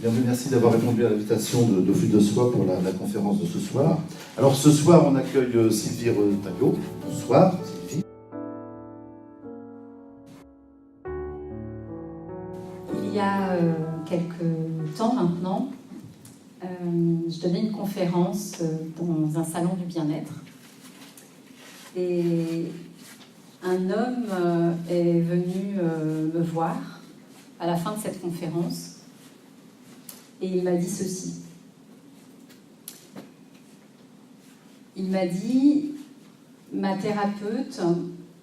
Bienvenue, merci d'avoir répondu à l'invitation de Flux de Soi pour la conférence de ce soir. Alors ce soir, on accueille Sylvie Retailleau. Bonsoir Sylvie. Il y a quelques temps maintenant, je donnais une conférence dans un salon du bien-être. Et un homme est venu me voir à la fin de cette conférence et il m'a dit ceci. Il m'a dit, ma thérapeute,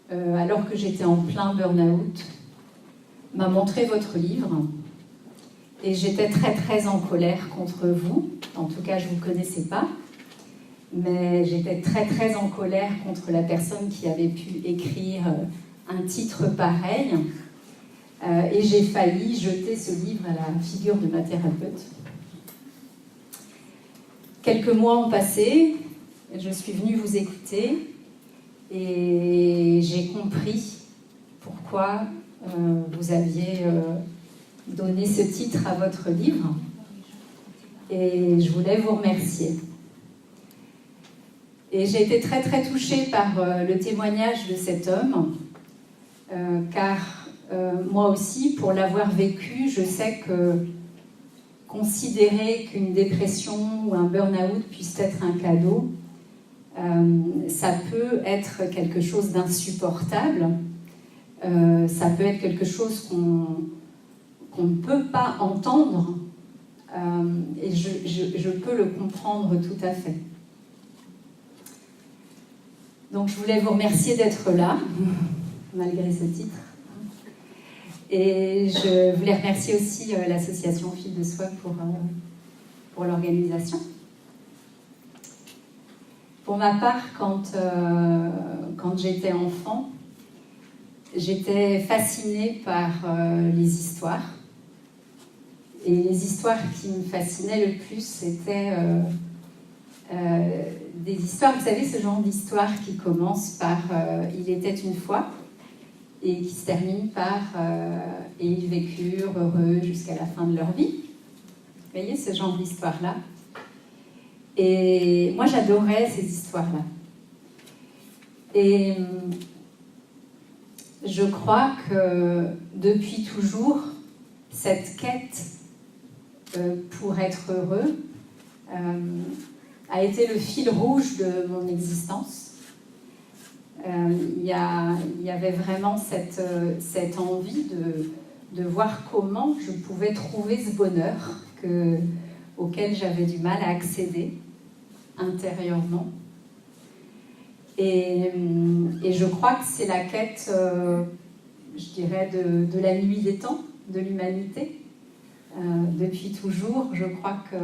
alors que j'étais en plein burn-out, m'a montré votre livre et j'étais très en colère contre vous. En tout cas, je ne vous connaissais pas, mais j'étais très en colère contre la personne qui avait pu écrire un titre pareil. Et j'ai failli jeter ce livre à la figure de ma thérapeute. Quelques mois ont passé, je suis venue vous écouter et j'ai compris pourquoi vous aviez donné ce titre à votre livre. Et je voulais vous remercier. Et j'ai été très touchée par le témoignage de cet homme, car moi aussi, pour l'avoir vécu, je sais que considérer qu'une dépression ou un burn-out puisse être un cadeau, ça peut être quelque chose d'insupportable, ça peut être quelque chose qu'on ne peut pas entendre, et je peux le comprendre tout à fait. Donc je voulais vous remercier d'être là, malgré ce titre. Et je voulais remercier aussi l'association Fil de Soi pour l'organisation. Pour ma part, quand j'étais enfant, j'étais fascinée par les histoires. Et les histoires qui me fascinaient le plus, c'était des histoires, vous savez, ce genre d'histoire qui commence par « Il était une fois » et qui se termine par « Et ils vécurent heureux jusqu'à la fin de leur vie ». Vous voyez ce genre d'histoire-là. Et moi, j'adorais ces histoires-là. Et je crois que depuis toujours, cette quête pour être heureux a été le fil rouge de mon existence. Il y avait vraiment cette envie de voir comment je pouvais trouver ce bonheur auquel j'avais du mal à accéder intérieurement. Et je crois que c'est la quête, je dirais, de la nuit des temps, de l'humanité. Depuis toujours, je crois que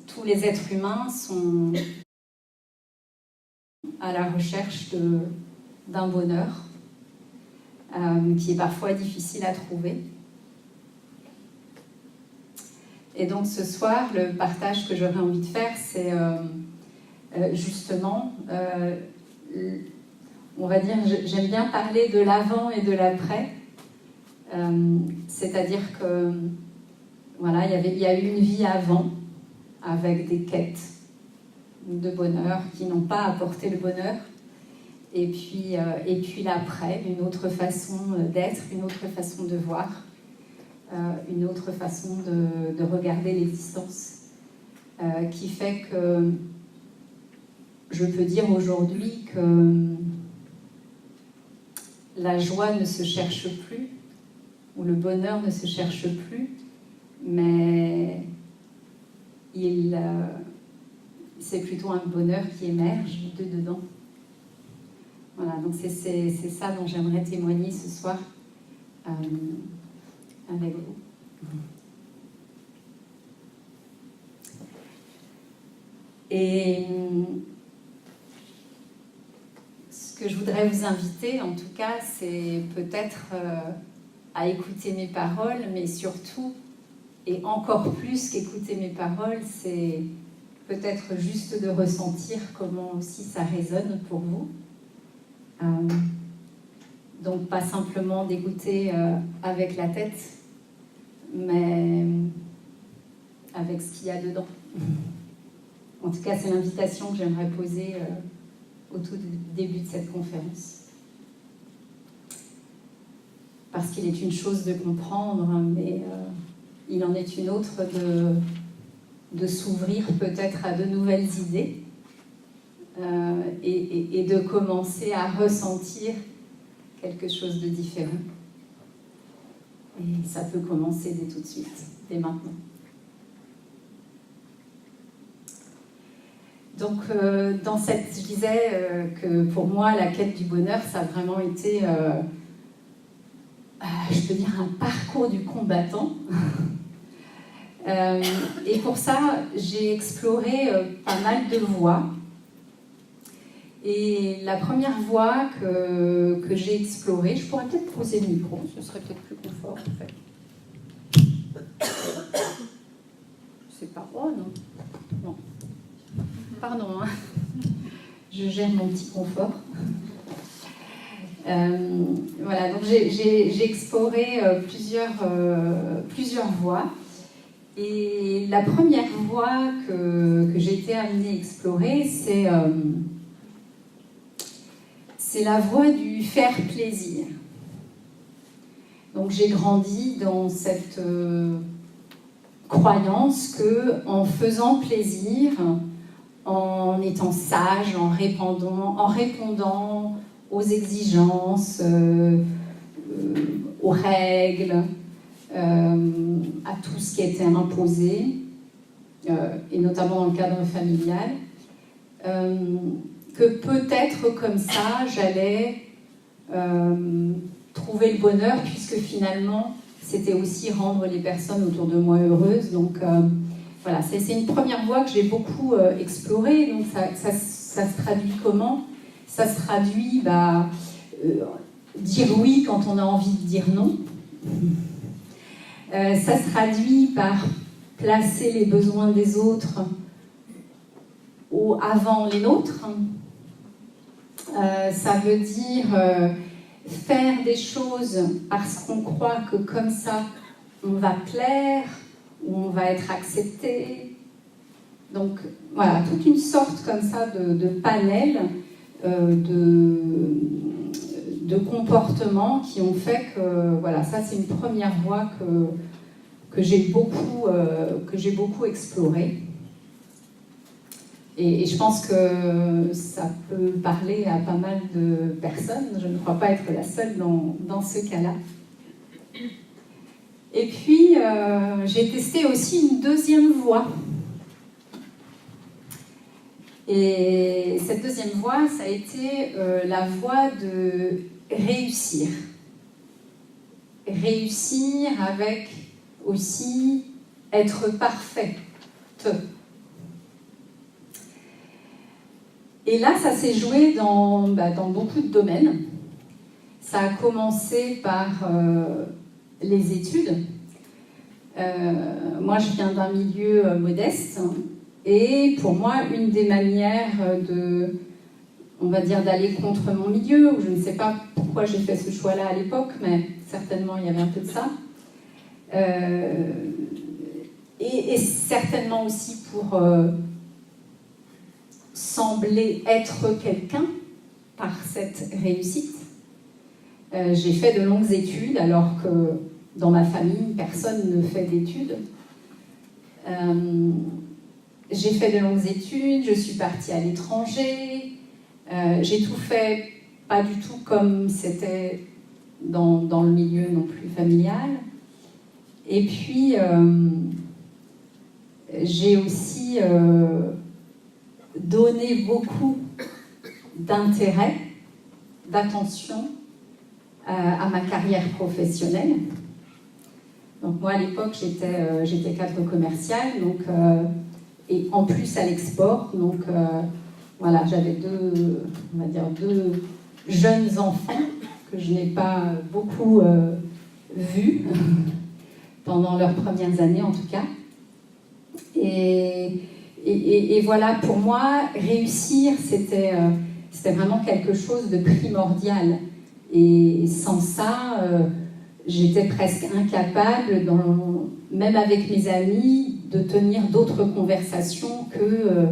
tous les êtres humains sont à la recherche d'un bonheur qui est parfois difficile à trouver. Et donc ce soir, le partage que j'aurais envie de faire, c'est justement, on va dire, j'aime bien parler de l'avant et de l'après, c'est-à-dire que voilà, il y a eu une vie avant avec des quêtes de bonheur qui n'ont pas apporté le bonheur, et puis l'après, une autre façon d'être, une autre façon de voir, une autre façon de regarder l'existence, qui fait que je peux dire aujourd'hui que la joie ne se cherche plus, ou le bonheur ne se cherche plus, mais c'est plutôt un bonheur qui émerge de dedans. Voilà, donc c'est ça dont j'aimerais témoigner ce soir avec vous. Et ce que je voudrais vous inviter, en tout cas, c'est peut-être à écouter mes paroles, mais surtout, et encore plus qu'écouter mes paroles, c'est peut-être juste de ressentir comment aussi ça résonne pour vous. Donc pas simplement d'écouter avec la tête, mais avec ce qu'il y a dedans. En tout cas, c'est l'invitation que j'aimerais poser au tout début de cette conférence. Parce qu'il est une chose de comprendre, mais il en est une autre de s'ouvrir peut-être à de nouvelles idées et de commencer à ressentir quelque chose de différent. Et ça peut commencer dès tout de suite, dès maintenant. Donc, je disais que pour moi, la quête du bonheur, ça a vraiment été, je peux dire, un parcours du combattant. Et pour ça, j'ai exploré pas mal de voies. Et la première voie que j'ai explorée, je pourrais peut-être poser le micro, ce serait peut-être plus confort en fait. Je sais pas. Oh non. Non. Pardon, hein. Je gère mon petit confort. Voilà, donc j'ai exploré plusieurs voies. Et la première voie que j'ai été amenée à explorer, c'est la voie du faire plaisir. Donc j'ai grandi dans cette croyance que en faisant plaisir, en étant sage, en répondant aux exigences, aux règles, à tout ce qui était imposé, et notamment dans le cadre familial, que peut-être comme ça, j'allais trouver le bonheur, puisque finalement, c'était aussi rendre les personnes autour de moi heureuses. Donc voilà, c'est une première voie que j'ai beaucoup explorée. Donc ça se traduit comment ? Ça se traduit, dire oui quand on a envie de dire non. Ça se traduit par placer les besoins des autres avant les nôtres. Ça veut dire faire des choses parce qu'on croit que comme ça, on va plaire ou on va être accepté. Donc voilà, toute une sorte comme ça de panel de comportements qui ont fait que, voilà, ça c'est une première voie que j'ai beaucoup explorée. Et je pense que ça peut parler à pas mal de personnes. Je ne crois pas être la seule dans ce cas-là. Et puis, j'ai testé aussi une deuxième voie. Et cette deuxième voie, ça a été la voie de réussir. Réussir avec aussi être parfaite. Et là, ça s'est joué dans beaucoup de domaines. Ça a commencé par les études. Moi, je viens d'un milieu modeste. Et pour moi, une des manières d'aller contre mon milieu, je ne sais pas pourquoi j'ai fait ce choix-là à l'époque, mais certainement il y avait un peu de ça. Et certainement aussi pour sembler être quelqu'un par cette réussite. J'ai fait de longues études, alors que dans ma famille, personne ne fait d'études. J'ai fait de longues études, je suis partie à l'étranger, j'ai tout fait, pas du tout comme c'était dans le milieu non plus familial. Et puis, j'ai aussi donné beaucoup d'intérêt, d'attention à ma carrière professionnelle. Donc moi, à l'époque, j'étais cadre commercial, donc, et en plus à l'export. Donc voilà, j'avais deux jeunes enfants que je n'ai pas beaucoup vus pendant leurs premières années en tout cas. Et voilà, pour moi, réussir, c'était vraiment quelque chose de primordial. Et sans ça, j'étais presque incapable, même avec mes amis, de tenir d'autres conversations que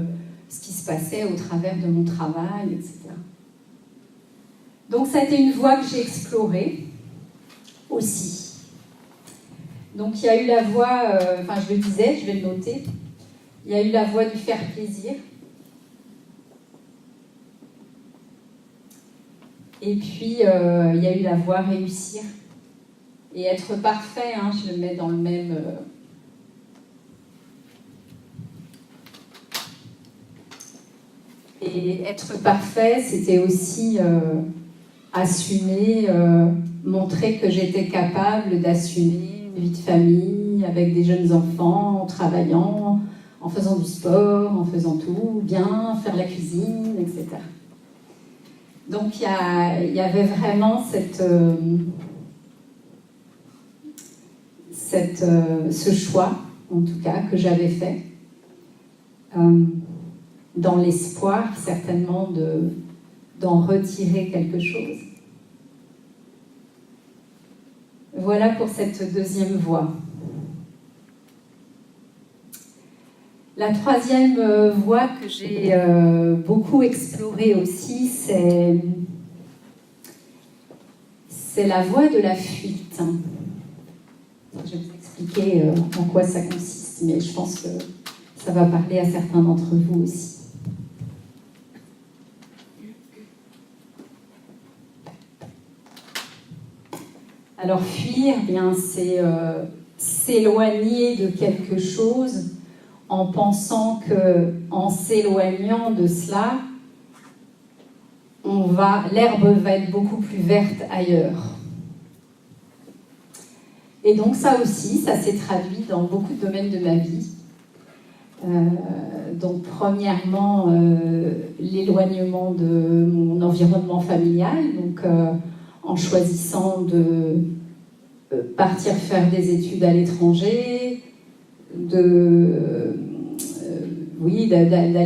ce qui se passait au travers de mon travail, etc. Donc ça a été une voie que j'ai explorée aussi. Donc il y a eu la voie, je le disais, je vais le noter, il y a eu la voie du faire plaisir. Et puis il y a eu la voie réussir. Et être parfait, je le mets dans le même... Et être parfait, c'était aussi assumer, montrer que j'étais capable d'assumer une vie de famille avec des jeunes enfants, en travaillant, en faisant du sport, en faisant tout bien, faire la cuisine, etc. Donc il y avait vraiment ce choix, en tout cas, que j'avais fait, dans l'espoir certainement d'en retirer quelque chose. Voilà pour cette deuxième voie. La troisième voie que j'ai beaucoup explorée aussi, c'est la voie de la fuite. Je vais vous expliquer en quoi ça consiste, mais je pense que ça va parler à certains d'entre vous aussi. Alors fuir, bien, c'est s'éloigner de quelque chose en pensant que, en s'éloignant de cela, l'herbe va être beaucoup plus verte ailleurs. Et donc ça aussi, ça s'est traduit dans beaucoup de domaines de ma vie. Donc premièrement, l'éloignement de mon environnement familial, donc en choisissant de partir faire des études à l'étranger, d'aller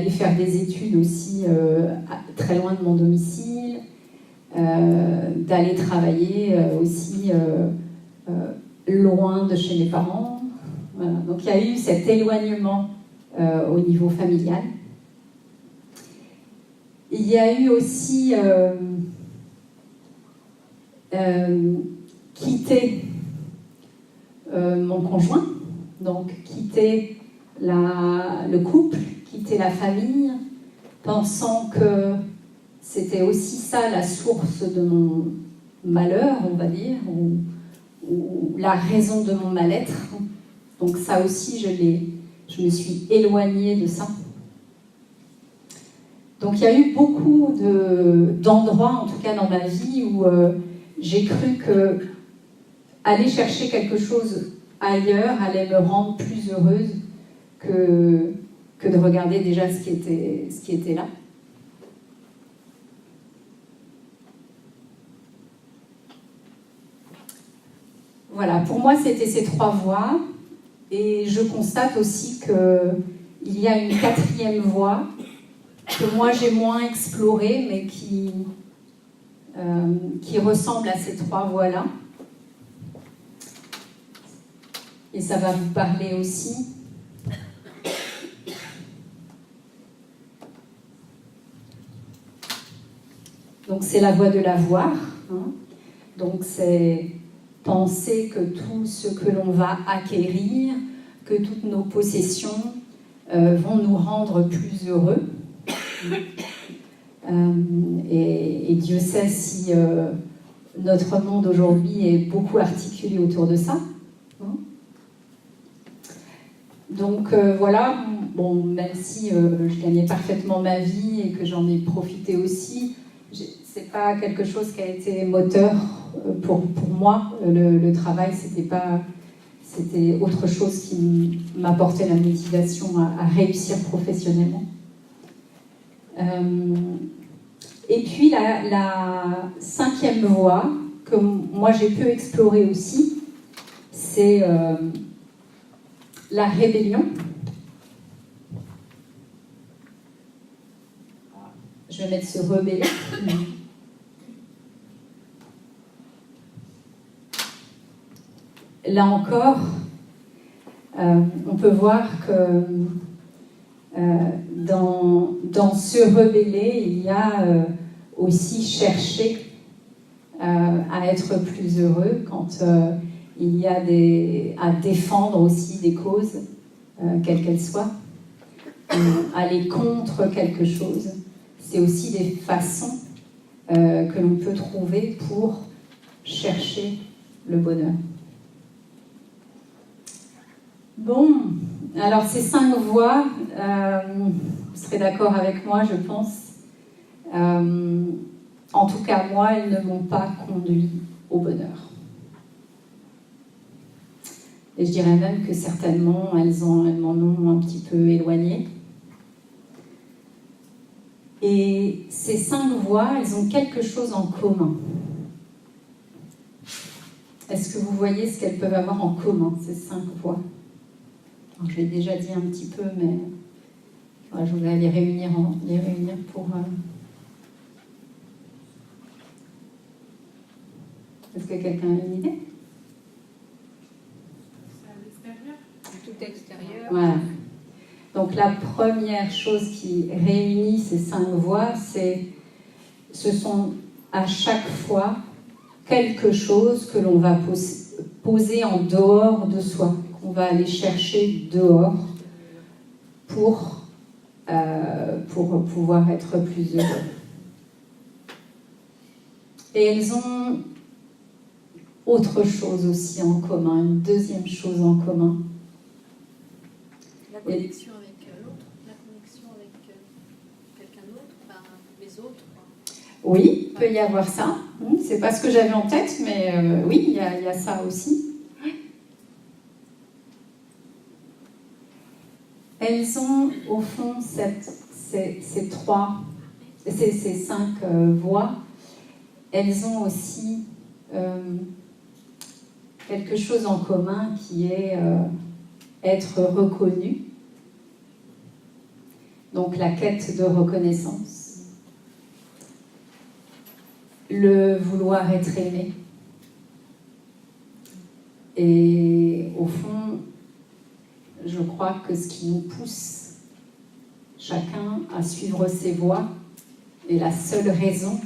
faire des études aussi très loin de mon domicile, d'aller travailler aussi loin de chez mes parents. Voilà. Donc il y a eu cet éloignement au niveau familial. Il y a eu aussi quitter mon conjoint, donc quitter le couple, quitter la famille, pensant que c'était aussi ça la source de mon malheur, on va dire, ou la raison de mon mal-être. Donc ça aussi, je me suis éloignée de ça. Donc il y a eu beaucoup d'endroits, en tout cas dans ma vie, où j'ai cru que aller chercher quelque chose ailleurs allait me rendre plus heureuse que de regarder déjà ce qui était là. Voilà, pour moi, c'était ces trois voies. Et je constate aussi qu'il y a une quatrième voie que moi j'ai moins explorée, mais qui ressemble à ces trois voies-là. Et ça va vous parler aussi. Donc c'est la voie de l'avoir. Donc c'est penser que tout ce que l'on va acquérir, que toutes nos possessions vont nous rendre plus heureux. Et Dieu sait si notre monde aujourd'hui est beaucoup articulé autour de ça. Donc voilà, bon, même si je gagnais parfaitement ma vie et que j'en ai profité aussi, c'est pas quelque chose qui a été moteur pour moi. Le travail, c'était autre chose qui m'apportait la motivation à réussir professionnellement. Et puis la cinquième voie que moi j'ai pu explorer aussi, c'est la rébellion. Je vais mettre ce rebeller. là encore, on peut voir que dans se rebeller, il y a aussi chercher à être plus heureux quand il y a à défendre aussi des causes, quelles qu'elles soient, aller contre quelque chose. C'est aussi des façons que l'on peut trouver pour chercher le bonheur. Bon, alors ces 5 voies, vous serez d'accord avec moi, je pense. En tout cas, moi, elles ne m'ont pas conduit au bonheur. Et je dirais même que certainement, elles m'en ont un petit peu éloigné. Et ces 5 voies, elles ont quelque chose en commun. Est-ce que vous voyez ce qu'elles peuvent avoir en commun, ces 5 voies? Alors, je l'ai déjà dit un petit peu, mais je voudrais les réunir pour... Est-ce que quelqu'un a une idée? C'est à l'extérieur. Tout extérieur. Voilà. Donc la première chose qui réunit ces 5 voies, ce sont à chaque fois quelque chose que l'on va poser en dehors de soi, qu'on va aller chercher dehors pour pouvoir être plus heureux. Et elles ont autre chose aussi en commun, une deuxième chose en commun. La connexion avec l'autre, la connexion avec quelqu'un d'autre, enfin, les autres. Oui, il peut y avoir ça. C'est pas ce que j'avais en tête, mais oui, il y a ça aussi. Elles ont au fond ces 5 voies. Elles ont aussi quelque chose en commun qui est être reconnu. Donc la quête de reconnaissance. Le vouloir être aimé. Et au fond, je crois que ce qui nous pousse chacun à suivre ses voies, et la seule raison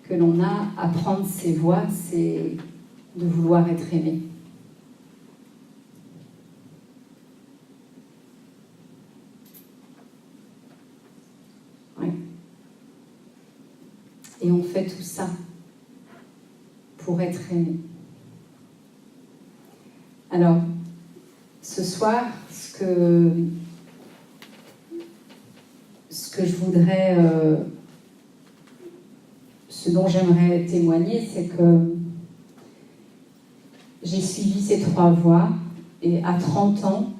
que l'on a à prendre ses voies, c'est de vouloir être aimé. Ouais. Et on fait tout ça pour être aimé. Alors, ce soir, ce que je voudrais, ce dont j'aimerais témoigner, c'est que j'ai suivi ces 3 voies et à 30 ans,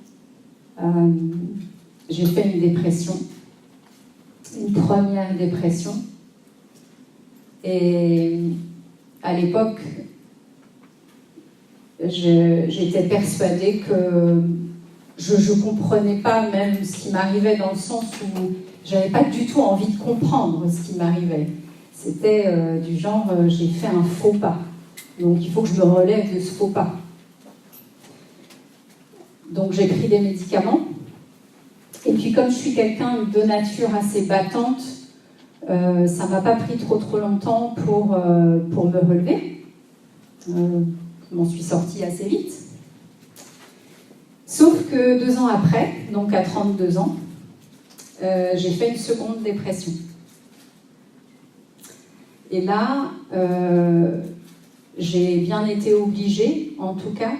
j'ai fait une dépression, une première dépression. Et à l'époque, j'étais persuadée que je ne comprenais pas même ce qui m'arrivait, dans le sens où je n'avais pas du tout envie de comprendre ce qui m'arrivait. C'était du genre, j'ai fait un faux pas. Donc il faut que je me relève de ce faux pas. Donc j'ai pris des médicaments. Et puis comme je suis quelqu'un de nature assez battante, ça ne m'a pas pris trop longtemps pour me relever. Je m'en suis sortie assez vite. Sauf que 2 ans après, donc à 32 ans, j'ai fait une seconde dépression. Et là, j'ai bien été obligée, en tout cas,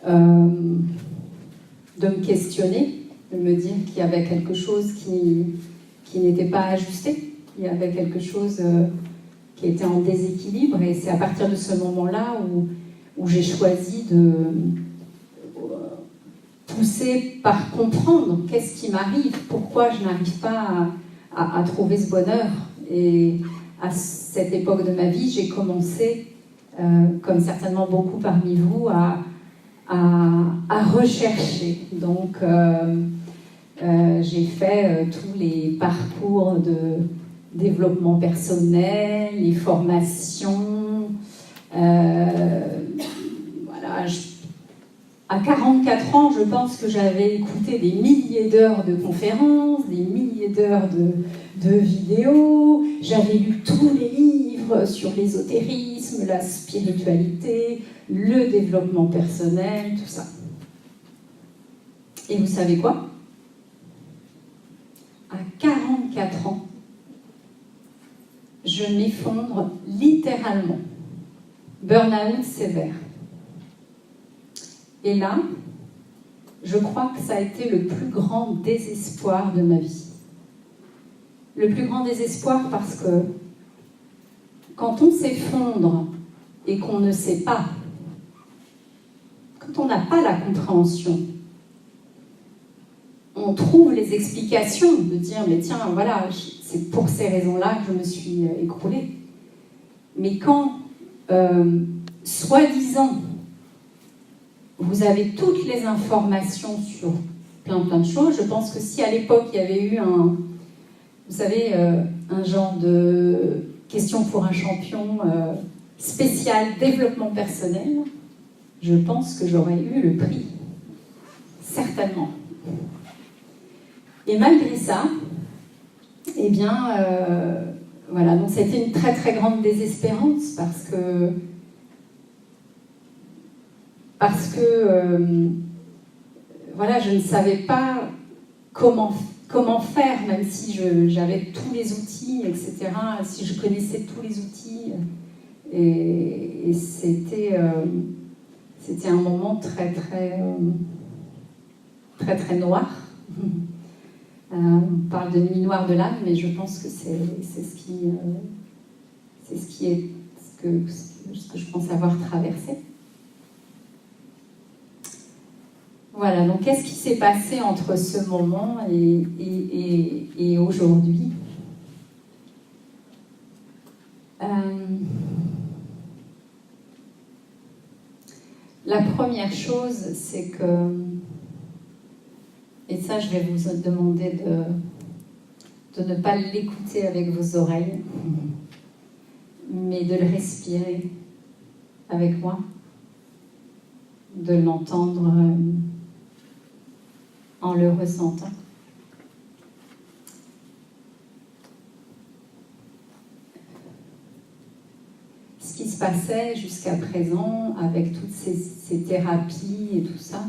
de me questionner, de me dire qu'il y avait quelque chose qui n'était pas ajusté, il y avait quelque chose qui était en déséquilibre, et c'est à partir de ce moment-là où j'ai choisi de pousser par comprendre qu'est-ce qui m'arrive, pourquoi je n'arrive pas à trouver ce bonheur. Et à cette époque de ma vie, j'ai commencé, comme certainement beaucoup parmi vous, à rechercher. Donc, j'ai fait tous les parcours de développement personnel, les formations, voilà, à 44 ans, je pense que j'avais écouté des milliers d'heures de conférences, des milliers d'heures de vidéos. J'avais lu tous les livres sur l'ésotérisme, la spiritualité, le développement personnel, tout ça. Et vous savez quoi ? À 44 ans, je m'effondre littéralement. Burn-out sévère. Et là, je crois que ça a été le plus grand désespoir de ma vie. Le plus grand désespoir parce que quand on s'effondre et qu'on ne sait pas, quand on n'a pas la compréhension, on trouve les explications de dire mais tiens, voilà, c'est pour ces raisons-là que je me suis écroulée. Mais quand, soi-disant, vous avez toutes les informations sur plein de choses, je pense que si à l'époque il y avait eu un genre de question pour un champion spécial développement personnel, je pense que j'aurais eu le prix. Certainement. Et malgré ça, eh bien, voilà, donc c'était une très très grande désespérance parce que voilà, je ne savais pas comment faire, même si j'avais tous les outils, etc., si je connaissais tous les outils. Et c'était un moment très très noir. On parle de nuit noire de l'âme, mais je pense que c'est ce que je pense avoir traversé. Voilà, donc qu'est-ce qui s'est passé entre ce moment et aujourd'hui ? La première chose, c'est que, et ça je vais vous demander de ne pas l'écouter avec vos oreilles, mais de le respirer avec moi, de l'entendre en le ressentant. Ce qui se passait jusqu'à présent avec toutes ces thérapies et tout ça,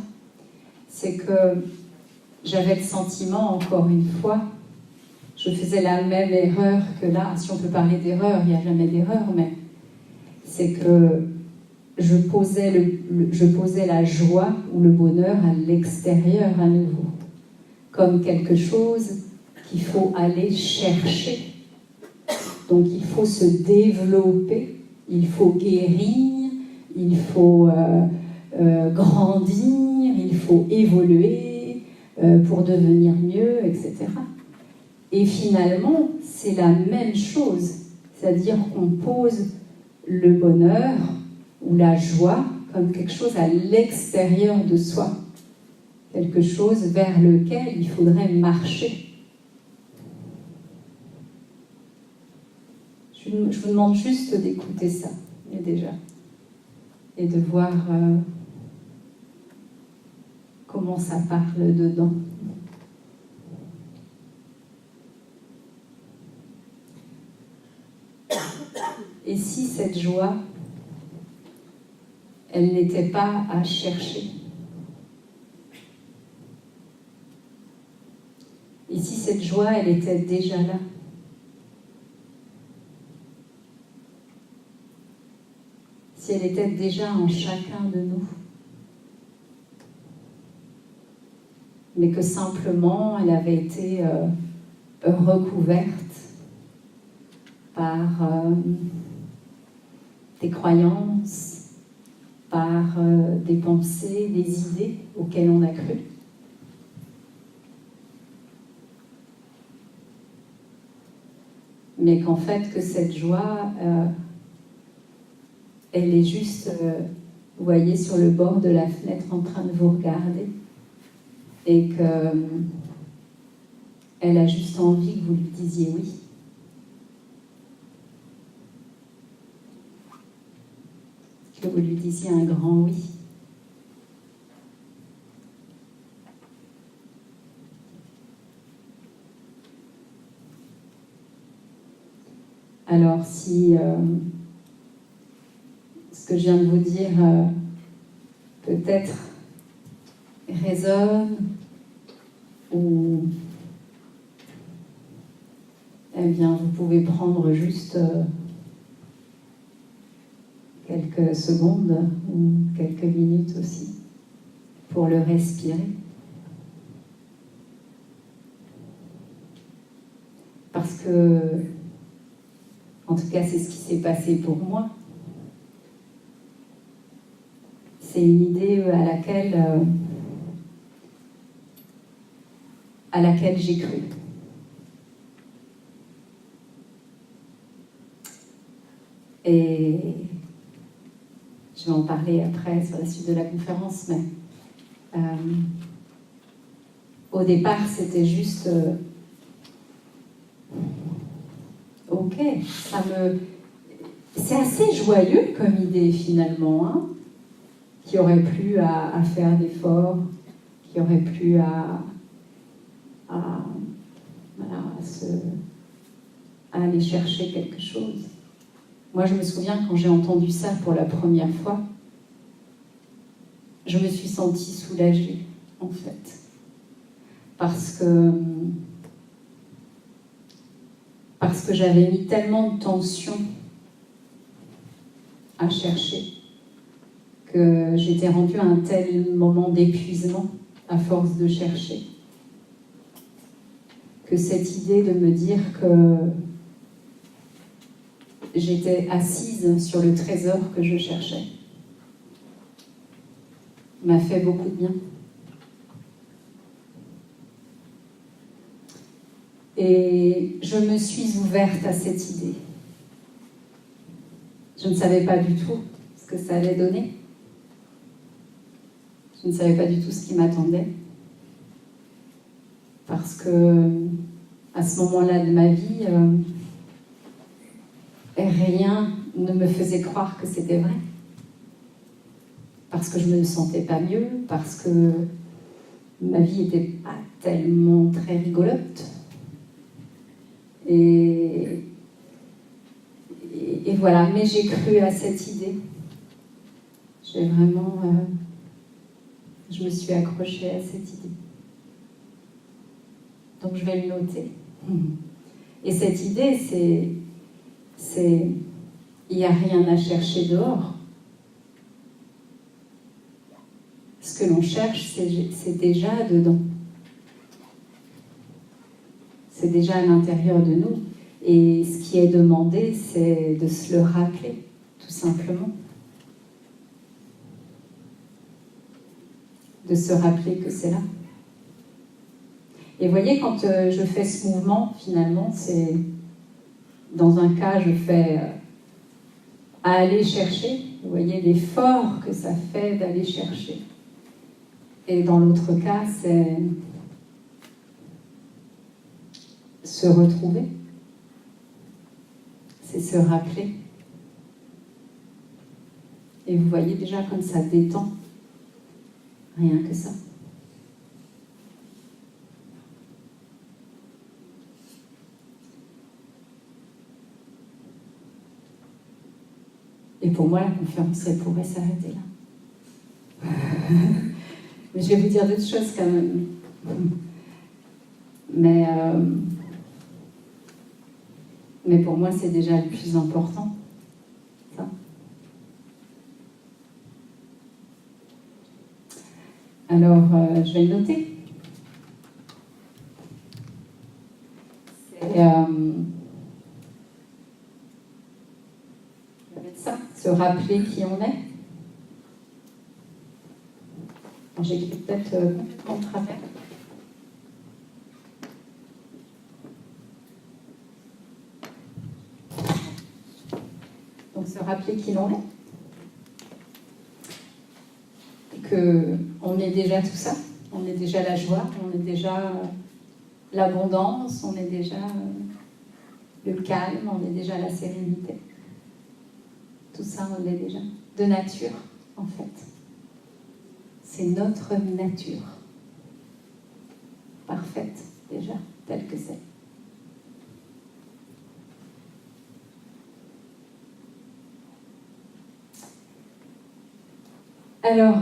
c'est que j'avais le sentiment, encore une fois, je faisais la même erreur que là, si on peut parler d'erreur, il n'y a jamais d'erreur, mais c'est que je posais la joie ou le bonheur à l'extérieur à nouveau, comme quelque chose qu'il faut aller chercher. Donc il faut se développer, il faut guérir, il faut grandir, il faut évoluer pour devenir mieux, etc. Et finalement, c'est la même chose, c'est-à-dire qu'on pose le bonheur ou la joie comme quelque chose à l'extérieur de soi, quelque chose vers lequel il faudrait marcher. Je vous demande juste d'écouter ça, déjà, et de voir comment ça parle dedans. Et si cette joie, elle n'était pas à chercher? Et si cette joie, elle était déjà là? Si elle était déjà en chacun de nous? Mais que simplement, elle avait été recouverte par des croyances, par des pensées, des idées auxquelles on a cru. Mais qu'en fait, que cette joie, elle est juste, vous voyez, sur le bord de la fenêtre en train de vous regarder, et qu'elle a juste envie que vous lui disiez oui. Que vous lui disiez un grand oui. Alors si ce que je viens de vous dire peut-être résonne ou eh bien vous pouvez prendre juste quelques secondes ou quelques minutes aussi pour le respirer. Parce que, en tout cas, c'est ce qui s'est passé pour moi. C'est une idée à laquelle j'ai cru. Et je vais en parler après sur la suite de la conférence, mais au départ, c'était juste ok, c'est assez joyeux comme idée finalement, hein, qui aurait plu à faire d'efforts, qui aurait plu à aller chercher quelque chose. Moi, je me souviens quand j'ai entendu ça pour la première fois, je me suis sentie soulagée, en fait. Parce que j'avais mis tellement de tension à chercher que j'étais rendue à un tel moment d'épuisement à force de chercher que cette idée de me dire que j'étais assise sur le trésor que je cherchais m'a fait beaucoup de bien. Et je me suis ouverte à cette idée. Je ne savais pas du tout ce que ça allait donner. Je ne savais pas du tout ce qui m'attendait. Parce que, à ce moment-là de ma vie, rien ne me faisait croire que c'était vrai. Parce que je ne me sentais pas mieux, parce que ma vie n'était pas tellement très rigolote. Et voilà, mais j'ai cru à cette idée. J'ai vraiment... je me suis accrochée à cette idée. Donc je vais le noter. Et cette idée, c'est il n'y a rien à chercher dehors. Ce que l'on cherche, c'est déjà dedans. C'est déjà à l'intérieur de nous. Et ce qui est demandé, c'est de se le rappeler, tout simplement. De se rappeler que c'est là. Et vous voyez, quand je fais ce mouvement, finalement, c'est... Dans un cas, je fais à aller chercher. Vous voyez l'effort que ça fait d'aller chercher. Et dans l'autre cas, c'est se retrouver. C'est se rappeler. Et vous voyez déjà comme ça détend. Rien que ça. Et pour moi, la conférence, elle pourrait s'arrêter là. Mais je vais vous dire d'autres choses quand même. Mais pour moi, c'est déjà le plus important. Ça. Alors, je vais le noter. C'est se rappeler qui on est. J'écris peut-être complètement de travers. Donc se rappeler qui l'on est. Qu'on est déjà tout ça. On est déjà la joie, on est déjà l'abondance, on est déjà le calme, on est déjà la sérénité. Tout ça, on l'est déjà. De nature, en fait. C'est notre nature. Parfaite, déjà, telle que c'est. Alors,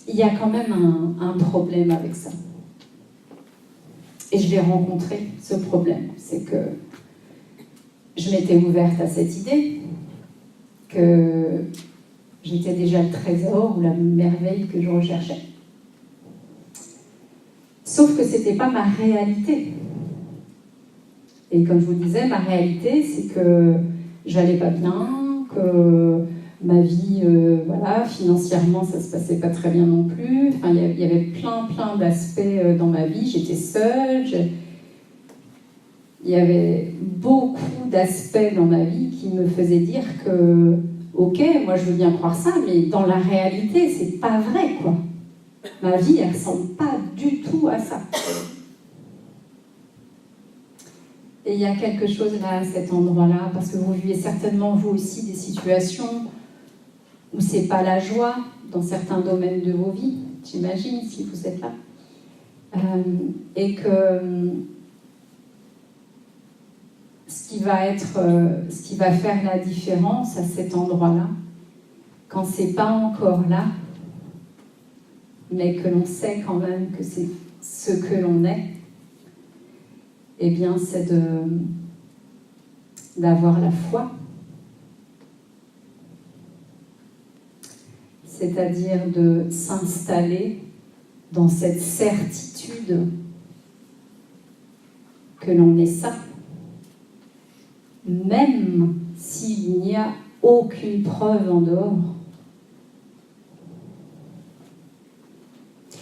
il y a quand même un problème avec ça. Et je l'ai rencontré, ce problème. C'est que je m'étais ouverte à cette idée, que j'étais déjà le trésor ou la merveille que je recherchais. Sauf que ce n'était pas ma réalité. Et comme je vous le disais, ma réalité, c'est que j'allais pas bien, que ma vie, voilà, financièrement, ça se passait pas très bien non plus. Enfin, il y avait plein d'aspects dans ma vie. J'étais seule. Il y avait beaucoup d'aspects dans ma vie qui me faisaient dire que, ok, moi je veux bien croire ça, mais dans la réalité, c'est pas vrai, quoi. Ma vie, elle ressemble pas du tout à ça. Et il y a quelque chose là, à cet endroit-là, parce que vous vivez certainement, vous aussi, des situations où c'est pas la joie dans certains domaines de vos vies, j'imagine, si vous êtes là. Et que ce qui va faire la différence à cet endroit-là, quand c'est pas encore là, mais que l'on sait quand même que c'est ce que l'on est, eh bien, c'est d'avoir la foi. C'est-à-dire de s'installer dans cette certitude que l'on est ça, même s'il n'y a aucune preuve en dehors.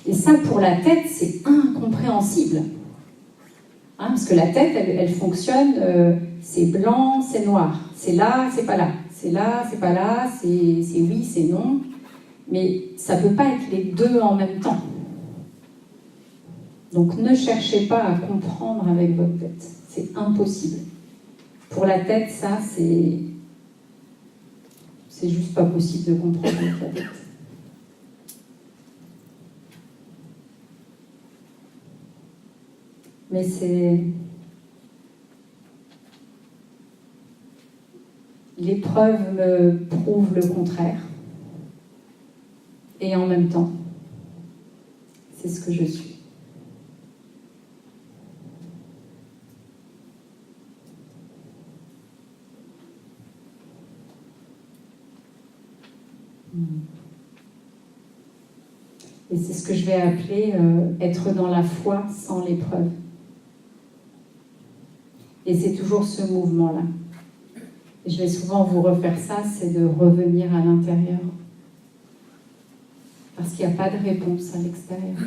Et ça, pour la tête, c'est incompréhensible. Hein, parce que la tête, elle fonctionne, c'est blanc, c'est noir. C'est là, c'est pas là. C'est là, c'est pas là. C'est oui, c'est non. Mais ça ne peut pas être les deux en même temps. Donc ne cherchez pas à comprendre avec votre tête. C'est impossible. Pour la tête, ça, c'est juste pas possible de comprendre avec la tête. Mais l'épreuve me prouve le contraire. Et en même temps, c'est ce que je suis. Et c'est ce que je vais appeler être dans la foi sans l'épreuve. Et c'est toujours ce mouvement-là. Et je vais souvent vous refaire ça, c'est de revenir à l'intérieur. Parce qu'il n'y a pas de réponse à l'extérieur.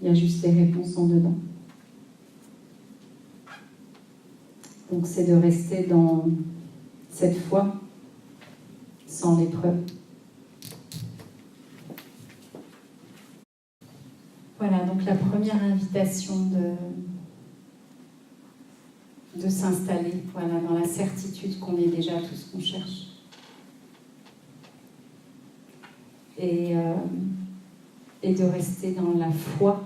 Il y a juste des réponses en dedans. Donc c'est de rester dans cette foi sans l'épreuve. Voilà, donc la première invitation de s'installer, voilà, dans la certitude qu'on est déjà tout ce qu'on cherche. Et de rester dans la foi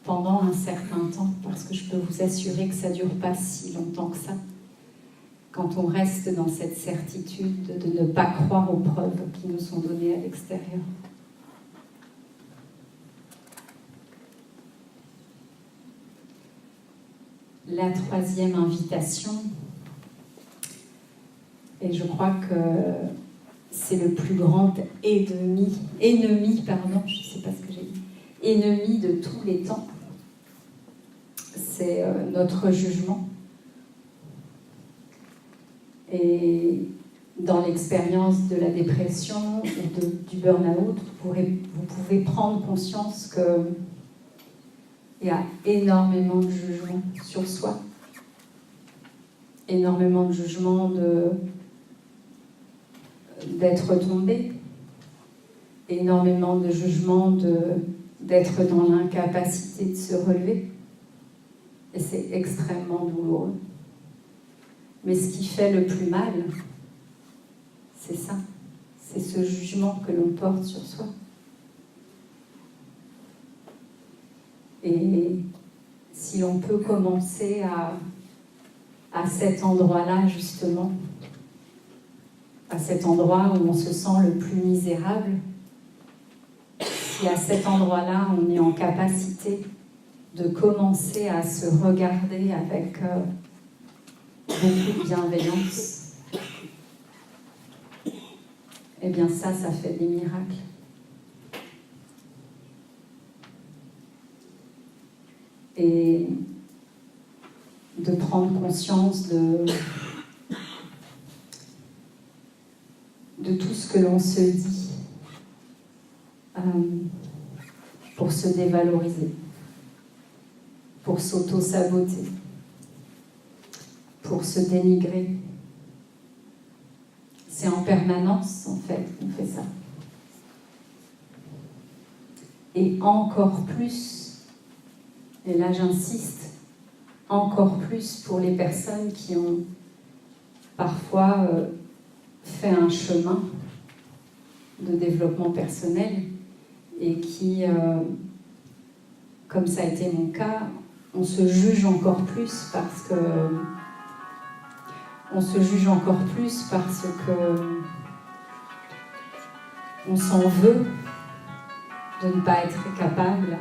pendant un certain temps, parce que je peux vous assurer que ça ne dure pas si longtemps que ça. Quand on reste dans cette certitude de ne pas croire aux preuves qui nous sont données à l'extérieur. La troisième invitation, et je crois que c'est le plus grand ennemi, je ne sais pas ce que j'ai dit, ennemi de tous les temps, c'est notre jugement. Et dans l'expérience de la dépression ou du burn-out, vous pouvez prendre conscience que il y a énormément de jugement sur soi, énormément de jugement d'être tombé, énormément de jugement d'être dans l'incapacité de se relever. Et c'est extrêmement douloureux. Mais ce qui fait le plus mal, c'est ça. C'est ce jugement que l'on porte sur soi. Et si l'on peut commencer à cet endroit-là, justement, à cet endroit où on se sent le plus misérable, si à cet endroit-là, on est en capacité de commencer à se regarder avec beaucoup de bienveillance, eh bien ça fait des miracles. Et de prendre conscience de tout ce que l'on se dit pour se dévaloriser, pour s'auto-saboter, pour se dénigrer. C'est en permanence, en fait, qu'on fait ça. Et encore plus, et là j'insiste, encore plus pour les personnes qui ont parfois fait un chemin de développement personnel et qui, comme ça a été mon cas, on se juge encore plus parce que on s'en veut de ne pas être capable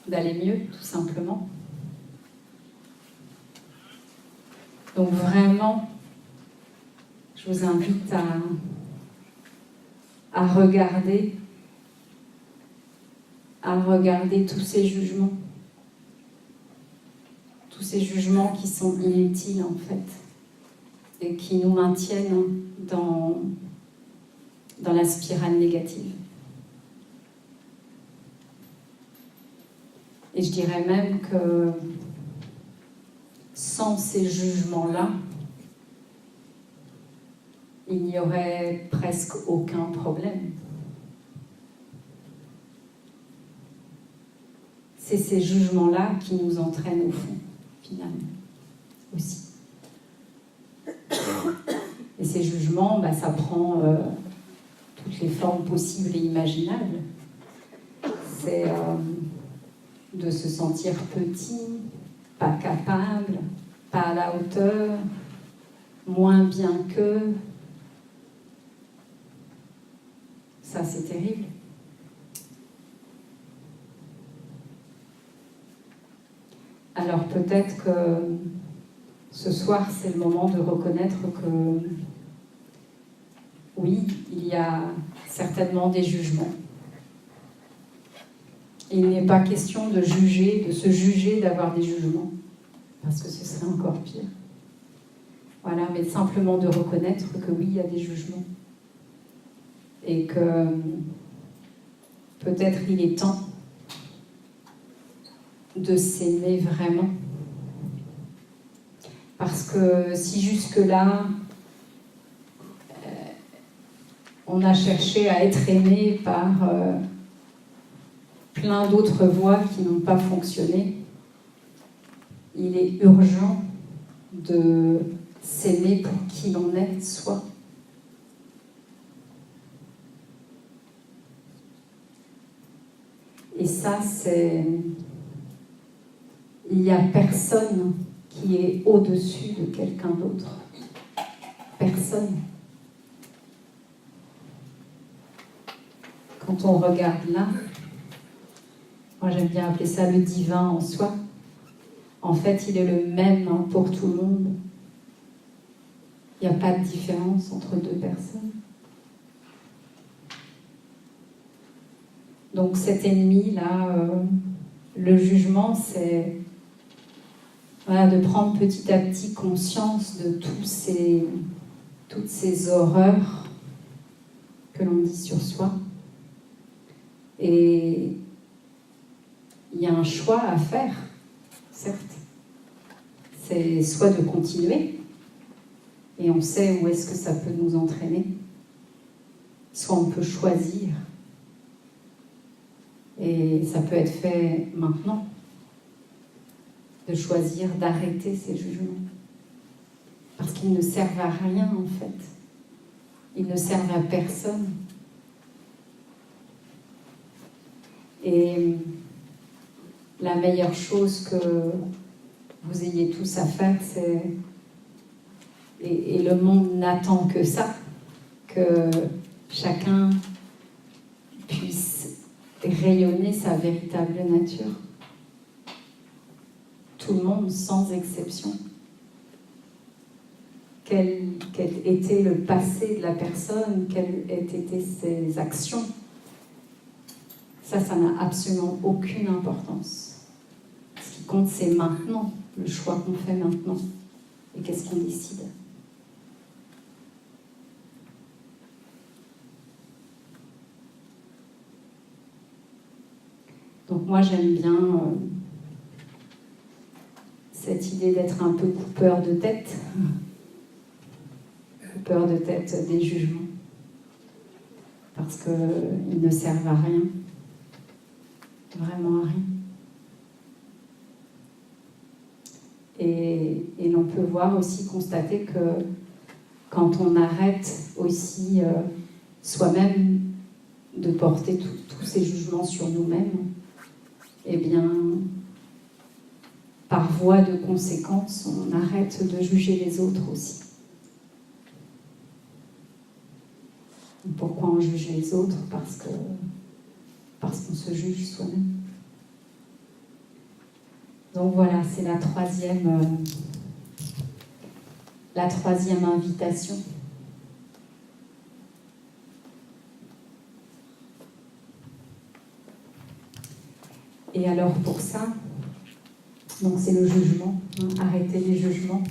d'aller mieux, tout simplement. Donc vraiment, je vous invite à regarder tous ces jugements qui sont inutiles en fait, et qui nous maintiennent dans la spirale négative. Et je dirais même que sans ces jugements-là, il n'y aurait presque aucun problème. C'est ces jugements-là qui nous entraînent au fond, finalement, aussi. Et ces jugements, ça prend toutes les formes possibles et imaginables. C'est de se sentir petit, pas capable, pas à la hauteur, moins bien que. Ça, c'est terrible. Alors peut-être que ce soir, c'est le moment de reconnaître que oui, il y a certainement des jugements. Et il n'est pas question de juger, de se juger d'avoir des jugements, parce que ce serait encore pire. Voilà, mais simplement de reconnaître que oui, il y a des jugements. Et que peut-être il est temps de s'aimer vraiment. Parce que si jusque-là, on a cherché à être aimé par plein d'autres voies qui n'ont pas fonctionné, il est urgent de s'aimer pour qui l'on est, soi. Et ça, il n'y a personne qui est au-dessus de quelqu'un d'autre. Personne. Quand on regarde là, moi j'aime bien appeler ça le divin en soi. En fait, il est le même pour tout le monde. Il n'y a pas de différence entre deux personnes. Donc cet ennemi-là, le jugement, c'est de prendre petit à petit conscience de toutes ces horreurs que l'on dit sur soi. Et il y a un choix à faire, certes. C'est soit de continuer, et on sait où est-ce que ça peut nous entraîner, soit on peut choisir. Et ça peut être fait maintenant, de choisir d'arrêter ces jugements. Parce qu'ils ne servent à rien, en fait. Ils ne servent à personne. Et la meilleure chose vous ayez tous à faire. Et le monde n'attend que ça, que chacun puisse rayonner sa véritable nature. Tout le monde, sans exception. Quel était le passé de la personne, quelles étaient ses actions. Ça n'a absolument aucune importance. Ce qui compte, c'est maintenant, le choix qu'on fait maintenant. Et qu'est-ce qu'on décide. Donc moi, j'aime bien cette idée d'être un peu coupeur de tête. Coupeur de tête des jugements. Parce qu'ils ne servent à rien. Vraiment à rien. Et l'on peut voir aussi, constater que quand on arrête aussi soi-même de porter tous ces jugements sur nous-mêmes, eh bien, par voie de conséquence, on arrête de juger les autres aussi. Pourquoi on juge les autres? Parce qu'on se juge soi-même. Donc voilà, c'est la troisième invitation. Et alors pour ça, donc c'est le jugement, hein, arrêter les jugements.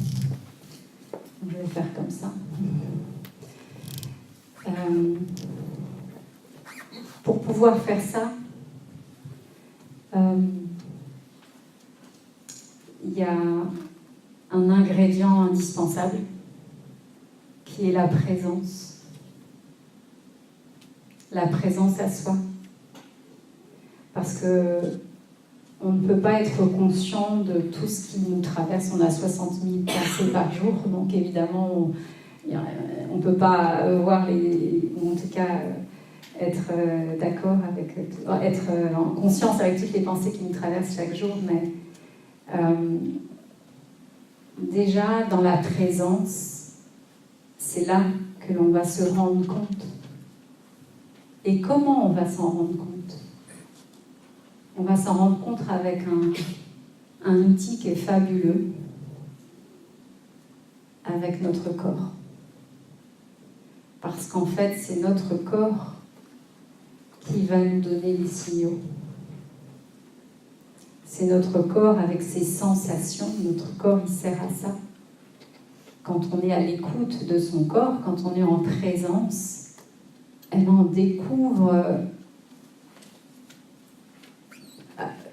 Donc je vais faire comme ça. Pour pouvoir faire ça, il y a un ingrédient indispensable qui est la présence. La présence à soi. Parce que on ne peut pas être conscient de tout ce qui nous traverse. On a 60 000 pensées par jour, donc évidemment, on ne peut pas voir ou en tout cas être d'accord avec, être en conscience avec toutes les pensées qui nous traversent chaque jour, mais déjà dans la présence, c'est là que l'on va se rendre compte. Et comment on va s'en rendre compte? On va s'en rendre compte avec un outil qui est fabuleux, avec notre corps. Parce qu'en fait, c'est notre corps qui va nous donner les signaux. C'est notre corps avec ses sensations. Notre corps, il sert à ça. Quand on est à l'écoute de son corps, quand on est en présence, eh ben, on découvre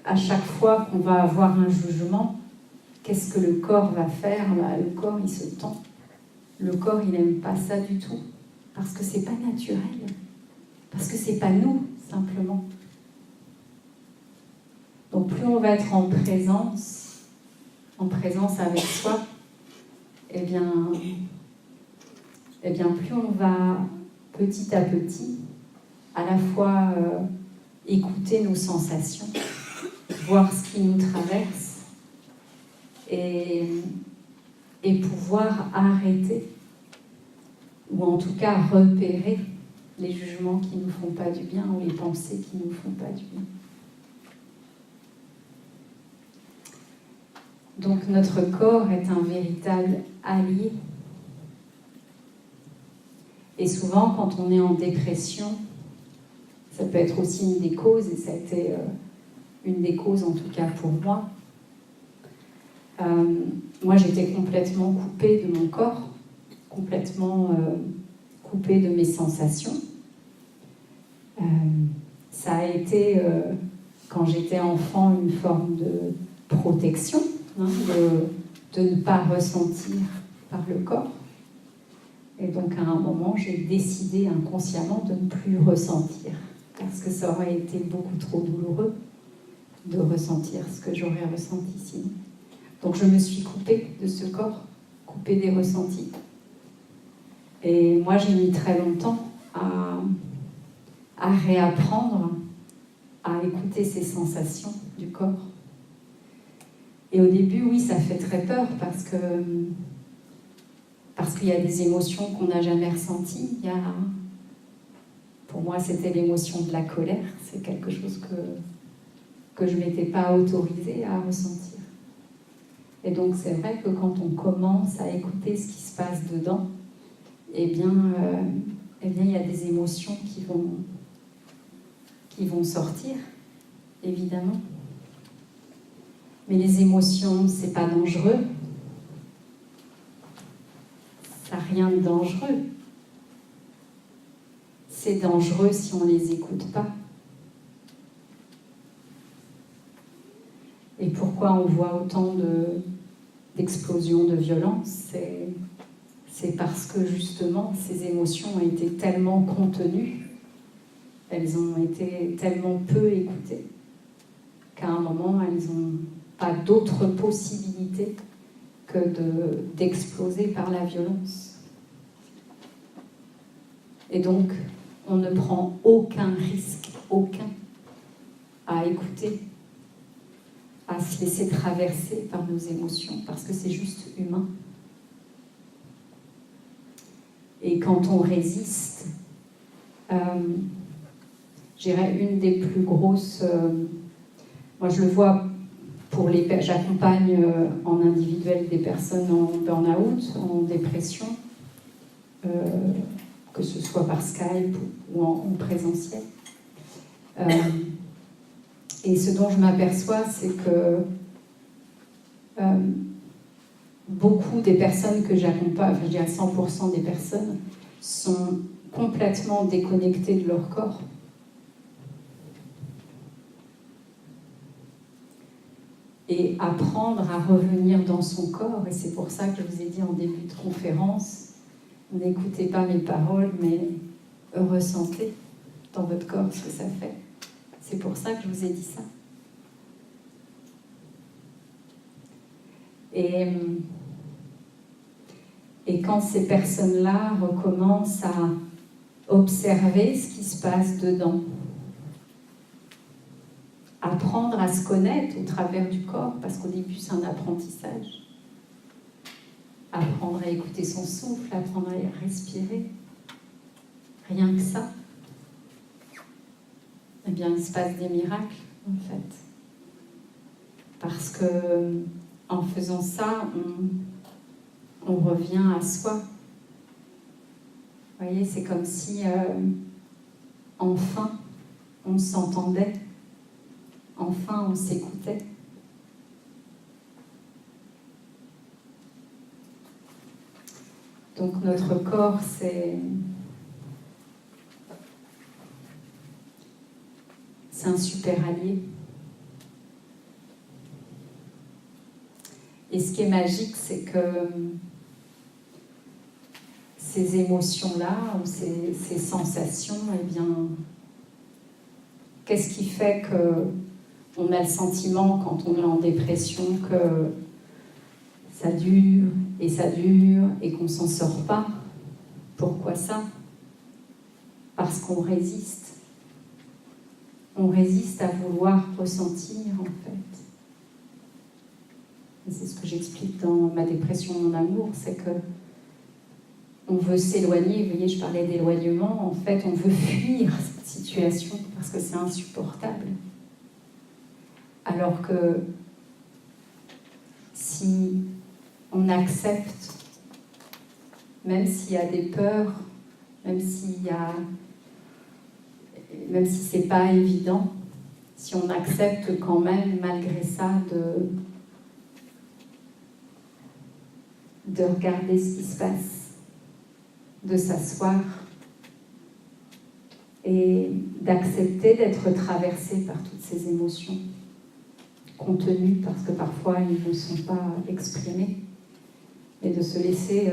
à chaque fois qu'on va avoir un jugement, qu'est-ce que le corps va faire? Le corps, il se tend. Le corps, il n'aime pas ça du tout. Parce que c'est pas naturel. Parce que c'est pas nous, simplement. Donc plus on va être en présence avec soi, eh bien plus on va petit à petit à la fois écouter nos sensations, voir ce qui nous traverse et pouvoir arrêter ou en tout cas repérer les jugements qui ne nous font pas du bien ou les pensées qui ne nous font pas du bien. Donc notre corps est un véritable allié. Et souvent, quand on est en dépression, ça peut être aussi une des causes, et ça a été une des causes en tout cas pour moi. Moi, j'étais complètement coupée de mon corps, complètement coupée de mes sensations. Ça a été, quand j'étais enfant, une forme de protection, hein, de ne pas ressentir par le corps. Et donc, à un moment, j'ai décidé inconsciemment de ne plus ressentir, parce que ça aurait été beaucoup trop douloureux de ressentir ce que j'aurais ressenti sinon. Donc, je me suis coupée de ce corps, coupée des ressentis. Et moi, j'ai mis très longtemps à réapprendre à écouter ces sensations du corps. Et au début, oui, ça fait très peur parce qu'il y a des émotions qu'on n'a jamais ressenties. Pour moi, c'était l'émotion de la colère. C'est quelque chose que je ne m'étais pas autorisée à ressentir. Et donc, c'est vrai que quand on commence à écouter ce qui se passe dedans, eh bien, il y a des émotions qui vont sortir, évidemment. Mais les émotions, c'est pas dangereux. Ça n'a rien de dangereux. C'est dangereux si on ne les écoute pas. Et pourquoi on voit autant d'explosions de violence, c'est parce que justement ces émotions ont été tellement contenues, elles ont été tellement peu écoutées, qu'à un moment elles n'ont pas d'autre possibilité que d'exploser par la violence. Et donc on ne prend aucun risque, aucun, à écouter, à se laisser traverser par nos émotions, parce que c'est juste humain. Et quand on résiste, je dirais une des plus grosses... moi, je le vois j'accompagne en individuel des personnes en burn-out, en dépression, que ce soit par Skype ou en présentiel. Et ce dont je m'aperçois, c'est que beaucoup des personnes que j'accompagne, je dis à 100% des personnes, sont complètement déconnectées de leur corps. Et apprendre à revenir dans son corps, et c'est pour ça que je vous ai dit en début de conférence, n'écoutez pas mes paroles, mais ressentez dans votre corps ce que ça fait. C'est pour ça que je vous ai dit ça. Et quand ces personnes-là recommencent à observer ce qui se passe dedans, apprendre à se connaître au travers du corps, parce qu'au début c'est un apprentissage. Apprendre à écouter son souffle, apprendre à respirer. Rien que ça. Eh bien, il se passe des miracles, en fait. Parce que en faisant ça, on revient à soi. Vous voyez, c'est comme si enfin on s'entendait. Enfin, on s'écoutait. Donc notre corps, c'est un super allié. Et ce qui est magique, c'est que ces émotions-là, ou ces sensations, eh bien, qu'est-ce qui fait qu'on a le sentiment, quand on est en dépression, que ça dure, et qu'on ne s'en sort pas? Pourquoi ça? Parce qu'on résiste. On résiste à vouloir ressentir, en fait. Et c'est ce que j'explique dans ma dépression, mon amour, c'est que on veut s'éloigner. Vous voyez, je parlais d'éloignement. En fait, on veut fuir cette situation parce que c'est insupportable. Alors que si on accepte, même s'il y a des peurs, même si c'est pas évident, si on accepte quand même, malgré ça, de regarder ce qui se passe, de s'asseoir et d'accepter d'être traversé par toutes ces émotions contenues, parce que parfois ils ne sont pas exprimés, et de se laisser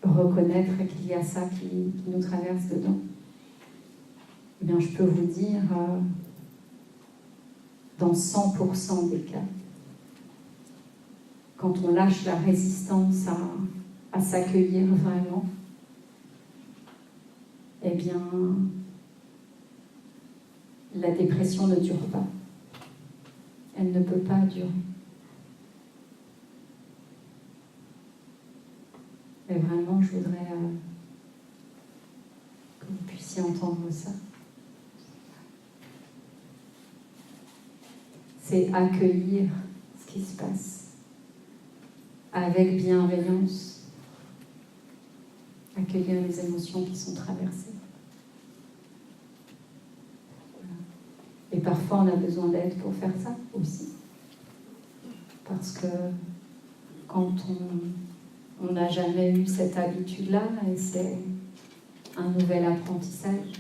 reconnaître qu'il y a ça qui nous traverse dedans. Eh bien, je peux vous dire, dans 100% des cas, quand on lâche la résistance à s'accueillir vraiment, eh bien, la dépression ne dure pas. Elle ne peut pas durer. Et vraiment, je voudrais que vous puissiez entendre ça. C'est accueillir ce qui se passe avec bienveillance, accueillir les émotions qui sont traversées. Voilà. Et parfois, on a besoin d'aide pour faire ça aussi. Parce que quand on n'a jamais eu cette habitude-là, et c'est un nouvel apprentissage.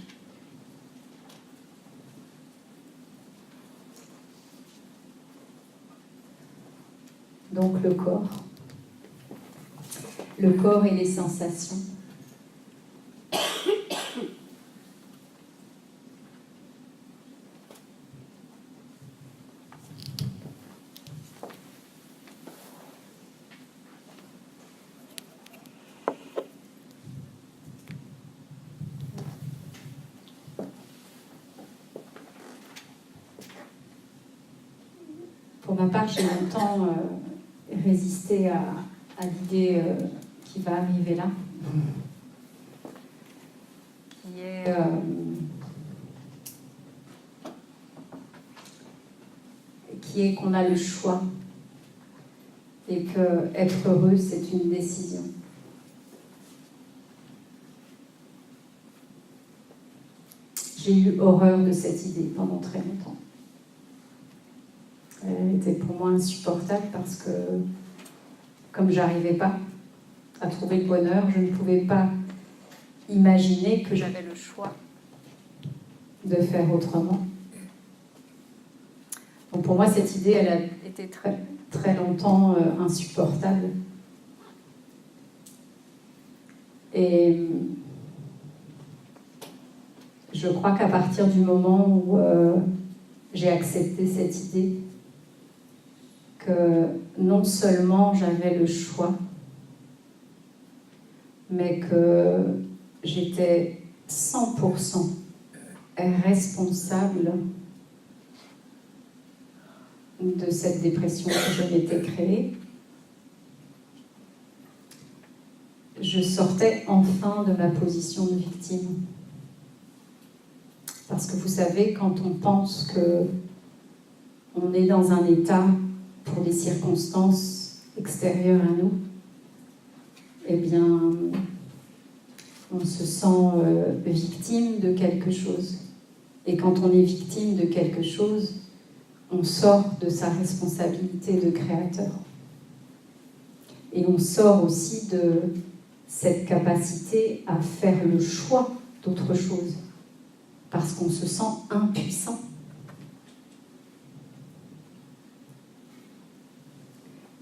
Donc le corps et les sensations. Pour ma part, j'ai longtemps résisté à l'idée qui va arriver là, qui est qu'on a le choix et que être heureux, c'est une décision. J'ai eu horreur de cette idée pendant très longtemps. Elle était pour moi insupportable parce que, comme j'arrivais pas à trouver le bonheur, je ne pouvais pas imaginer que j'avais le choix de faire autrement. Donc pour moi, cette idée, elle a été très, très longtemps insupportable. Et je crois qu'à partir du moment où j'ai accepté cette idée, que non seulement j'avais le choix, mais que j'étais 100% responsable de cette dépression que je m'étais créée, je sortais enfin de ma position de victime. Parce que vous savez, quand on pense qu'on est dans un état pour des circonstances extérieures à nous, eh bien, on se sent victime de quelque chose. Et quand on est victime de quelque chose, on sort de sa responsabilité de créateur. Et on sort aussi de cette capacité à faire le choix d'autre chose, parce qu'on se sent impuissant.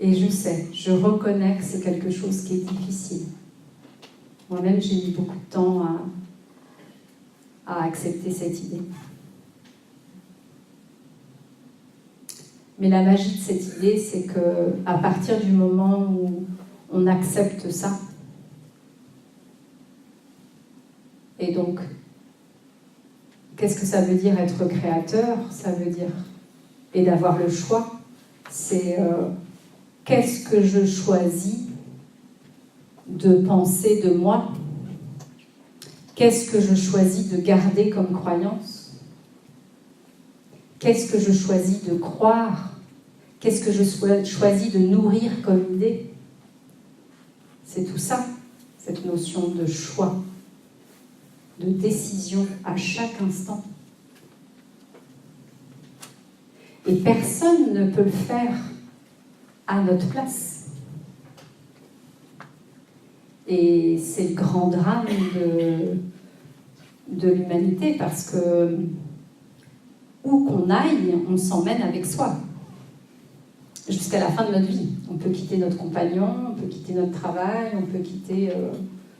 Et je sais, je reconnais que c'est quelque chose qui est difficile. Moi-même, j'ai mis beaucoup de temps à accepter cette idée. Mais la magie de cette idée, c'est qu'à partir du moment où on accepte ça, et donc, qu'est-ce que ça veut dire être créateur? Ça veut dire, et d'avoir le choix, c'est qu'est-ce que je choisis de penser de moi? Qu'est-ce que je choisis de garder comme croyance? Qu'est-ce que je choisis de croire? Qu'est-ce que je choisis de nourrir comme idée? C'est tout ça, cette notion de choix, de décision à chaque instant. Et personne ne peut le faire à notre place. Et c'est le grand drame de l'humanité, parce que où qu'on aille, on s'emmène avec soi. Jusqu'à la fin de notre vie. On peut quitter notre compagnon, on peut quitter notre travail, on peut quitter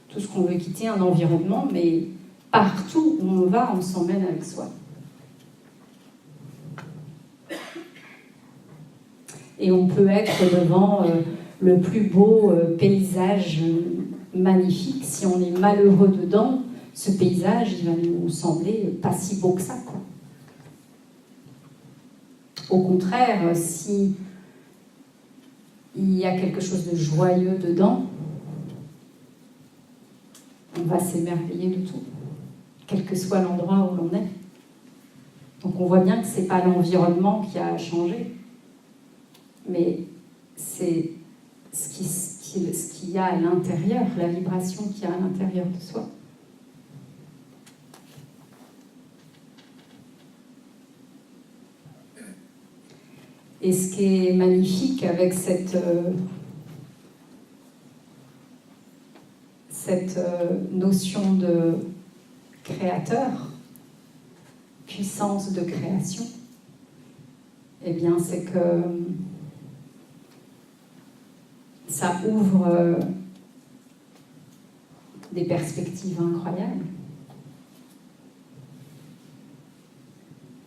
tout ce qu'on veut quitter, un environnement, mais partout où on va, on s'emmène avec soi. Et on peut être devant le plus beau paysage magnifique. Si on est malheureux dedans, ce paysage, il va nous sembler pas si beau que ça, quoi. Au contraire, si il y a quelque chose de joyeux dedans, on va s'émerveiller de tout, quel que soit l'endroit où l'on est. Donc on voit bien que ce n'est pas l'environnement qui a changé, mais c'est ce qu'il y a à l'intérieur, la vibration qu'il y a à l'intérieur de soi. Et ce qui est magnifique avec cette notion de créateur, puissance de création, eh bien c'est que ça ouvre des perspectives incroyables.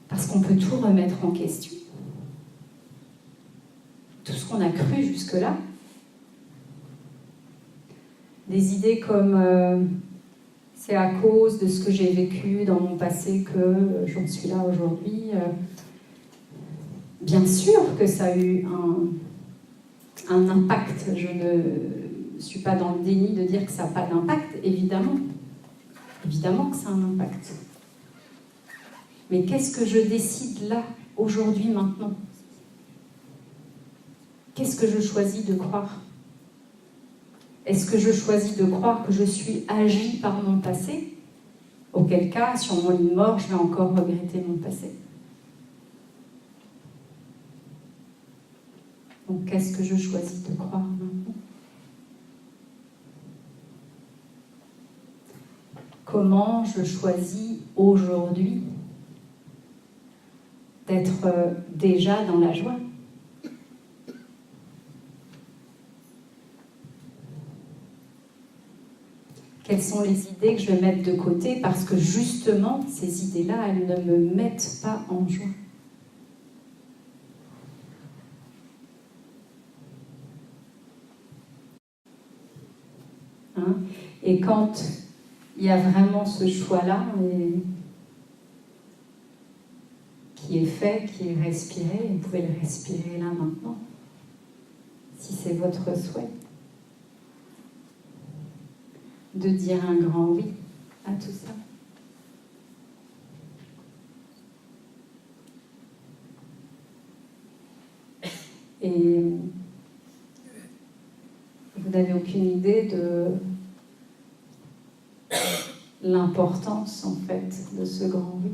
Parce qu'on peut tout remettre en question. Tout ce qu'on a cru jusque-là. Des idées comme c'est à cause de ce que j'ai vécu dans mon passé que j'en suis là aujourd'hui. Bien sûr que ça a eu un impact. Je ne suis pas dans le déni de dire que ça n'a pas d'impact, évidemment. Évidemment que ça a un impact. Mais qu'est-ce que je décide là, aujourd'hui, maintenant ? Qu'est-ce que je choisis de croire ? Est-ce que je choisis de croire que je suis agi par mon passé ? Auquel cas, sur mon lit de mort, je vais encore regretter mon passé. Donc, qu'est-ce que je choisis de croire maintenant ? Comment je choisis aujourd'hui d'être déjà dans la joie ? Quelles sont les idées que je vais mettre de côté parce que justement, ces idées-là, elles ne me mettent pas en joie. Hein ? Et quand il y a vraiment ce choix-là qui est fait, qui est respiré, vous pouvez le respirer là maintenant, si c'est votre souhait. De dire un grand oui à tout ça. Et vous n'avez aucune idée de l'importance, en fait, de ce grand oui.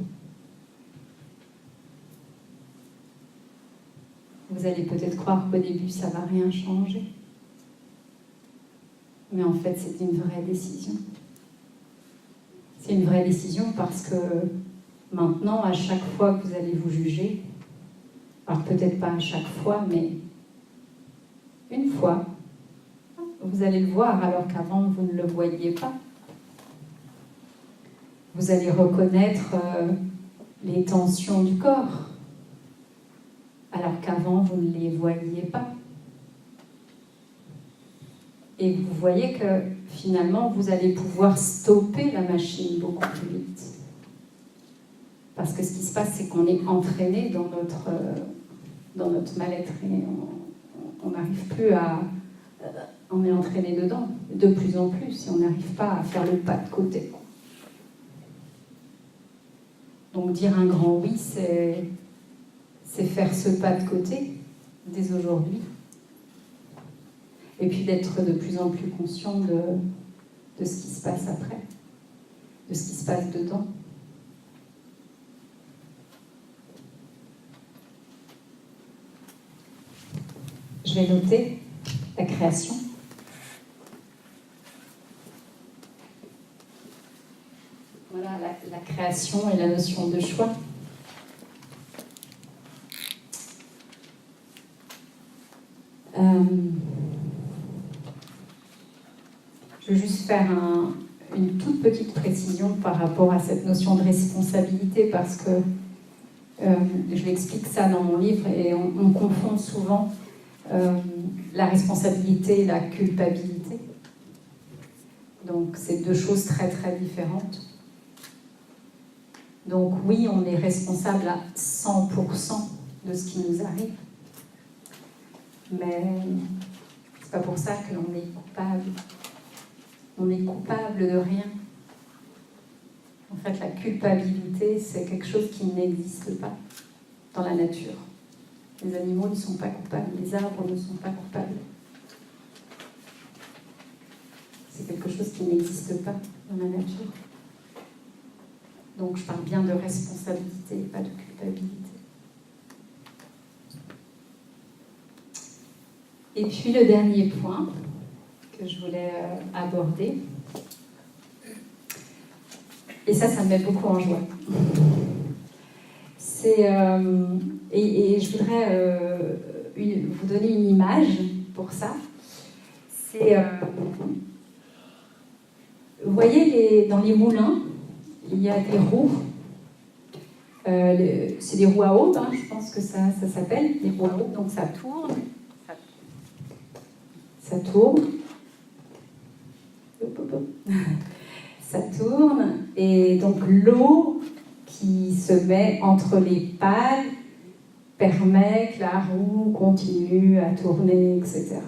Vous allez peut-être croire qu'au début, ça ne va rien changer. Mais en fait, c'est une vraie décision. C'est une vraie décision parce que maintenant, à chaque fois que vous allez vous juger, alors peut-être pas à chaque fois, mais une fois, vous allez le voir alors qu'avant, vous ne le voyiez pas. Vous allez reconnaître les tensions du corps, alors qu'avant, vous ne les voyiez pas. Et vous voyez que finalement, vous allez pouvoir stopper la machine beaucoup plus vite. Parce que ce qui se passe, c'est qu'on est entraîné dans notre mal-être et on n'arrive plus à... On est entraîné dedans, de plus en plus, et on n'arrive pas à faire le pas de côté. Donc dire un grand oui, c'est faire ce pas de côté dès aujourd'hui. Et puis d'être de plus en plus conscient de ce qui se passe après, de ce qui se passe dedans. Je vais noter la création. Voilà, la création et la notion de choix. Je veux juste faire une toute petite précision par rapport à cette notion de responsabilité parce que je l'explique ça dans mon livre et on confond souvent la responsabilité et la culpabilité. Donc c'est deux choses très très différentes. Donc oui, on est responsable à 100% de ce qui nous arrive, mais c'est pas pour ça que l'on est coupable. On est coupable de rien. En fait, la culpabilité, c'est quelque chose qui n'existe pas dans la nature. Les animaux ne sont pas coupables, les arbres ne sont pas coupables. C'est quelque chose qui n'existe pas dans la nature. Donc je parle bien de responsabilité, pas de culpabilité. Et puis le dernier point que je voulais aborder, et ça me met beaucoup en joie, c'est, et je voudrais vous donner une image pour ça. C'est, vous voyez, dans les moulins, il y a des roues. C'est des roues à aube, hein, je pense que ça s'appelle, des roues à aube, donc ça tourne. Ça tourne. Ça tourne. Et donc l'eau qui se met entre les pales permet que la roue continue à tourner, etc.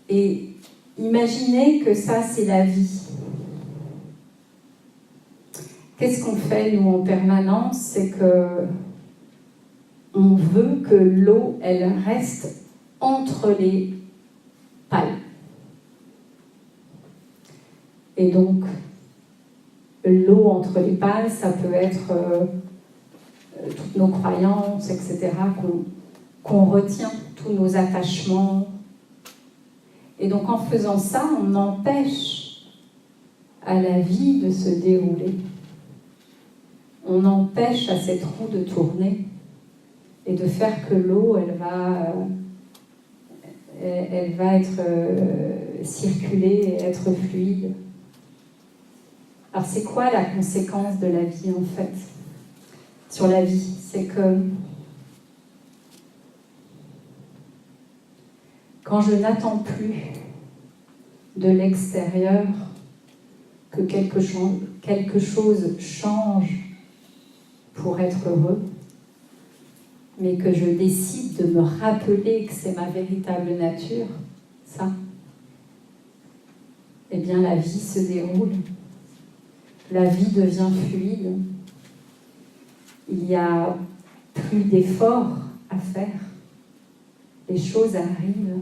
Et imaginez que ça, c'est la vie. Qu'est-ce qu'on fait, nous, en permanence? C'est que on veut que l'eau, elle reste entre les pales. Et donc, l'eau entre les pales, ça peut être toutes nos croyances, etc., qu'on retient, tous nos attachements. Et donc, en faisant ça, on empêche à la vie de se dérouler. On empêche à cette roue de tourner et de faire que l'eau, elle va être circuler et être fluide. Alors c'est quoi la conséquence de la vie en fait sur la vie? C'est que quand je n'attends plus de l'extérieur que quelque chose change pour être heureux, mais que je décide de me rappeler que c'est ma véritable nature, ça, eh bien la vie se déroule, la vie devient fluide, il n'y a plus d'efforts à faire, les choses arrivent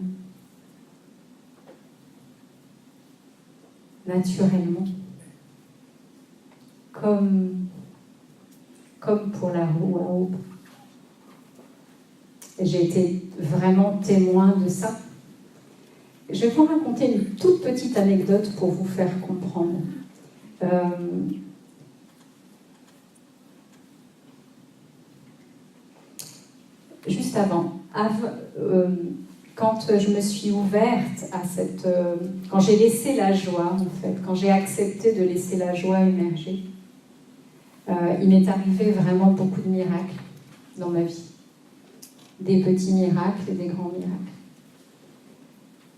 naturellement, comme pour la roue à aube. J'ai été vraiment témoin de ça. Je vais vous raconter une toute petite anecdote pour vous faire comprendre. Juste avant, quand je me suis ouverte à cette... quand j'ai laissé la joie, en fait, quand j'ai accepté de laisser la joie émerger, il m'est arrivé vraiment beaucoup de miracles dans ma vie. Des petits miracles et des grands miracles.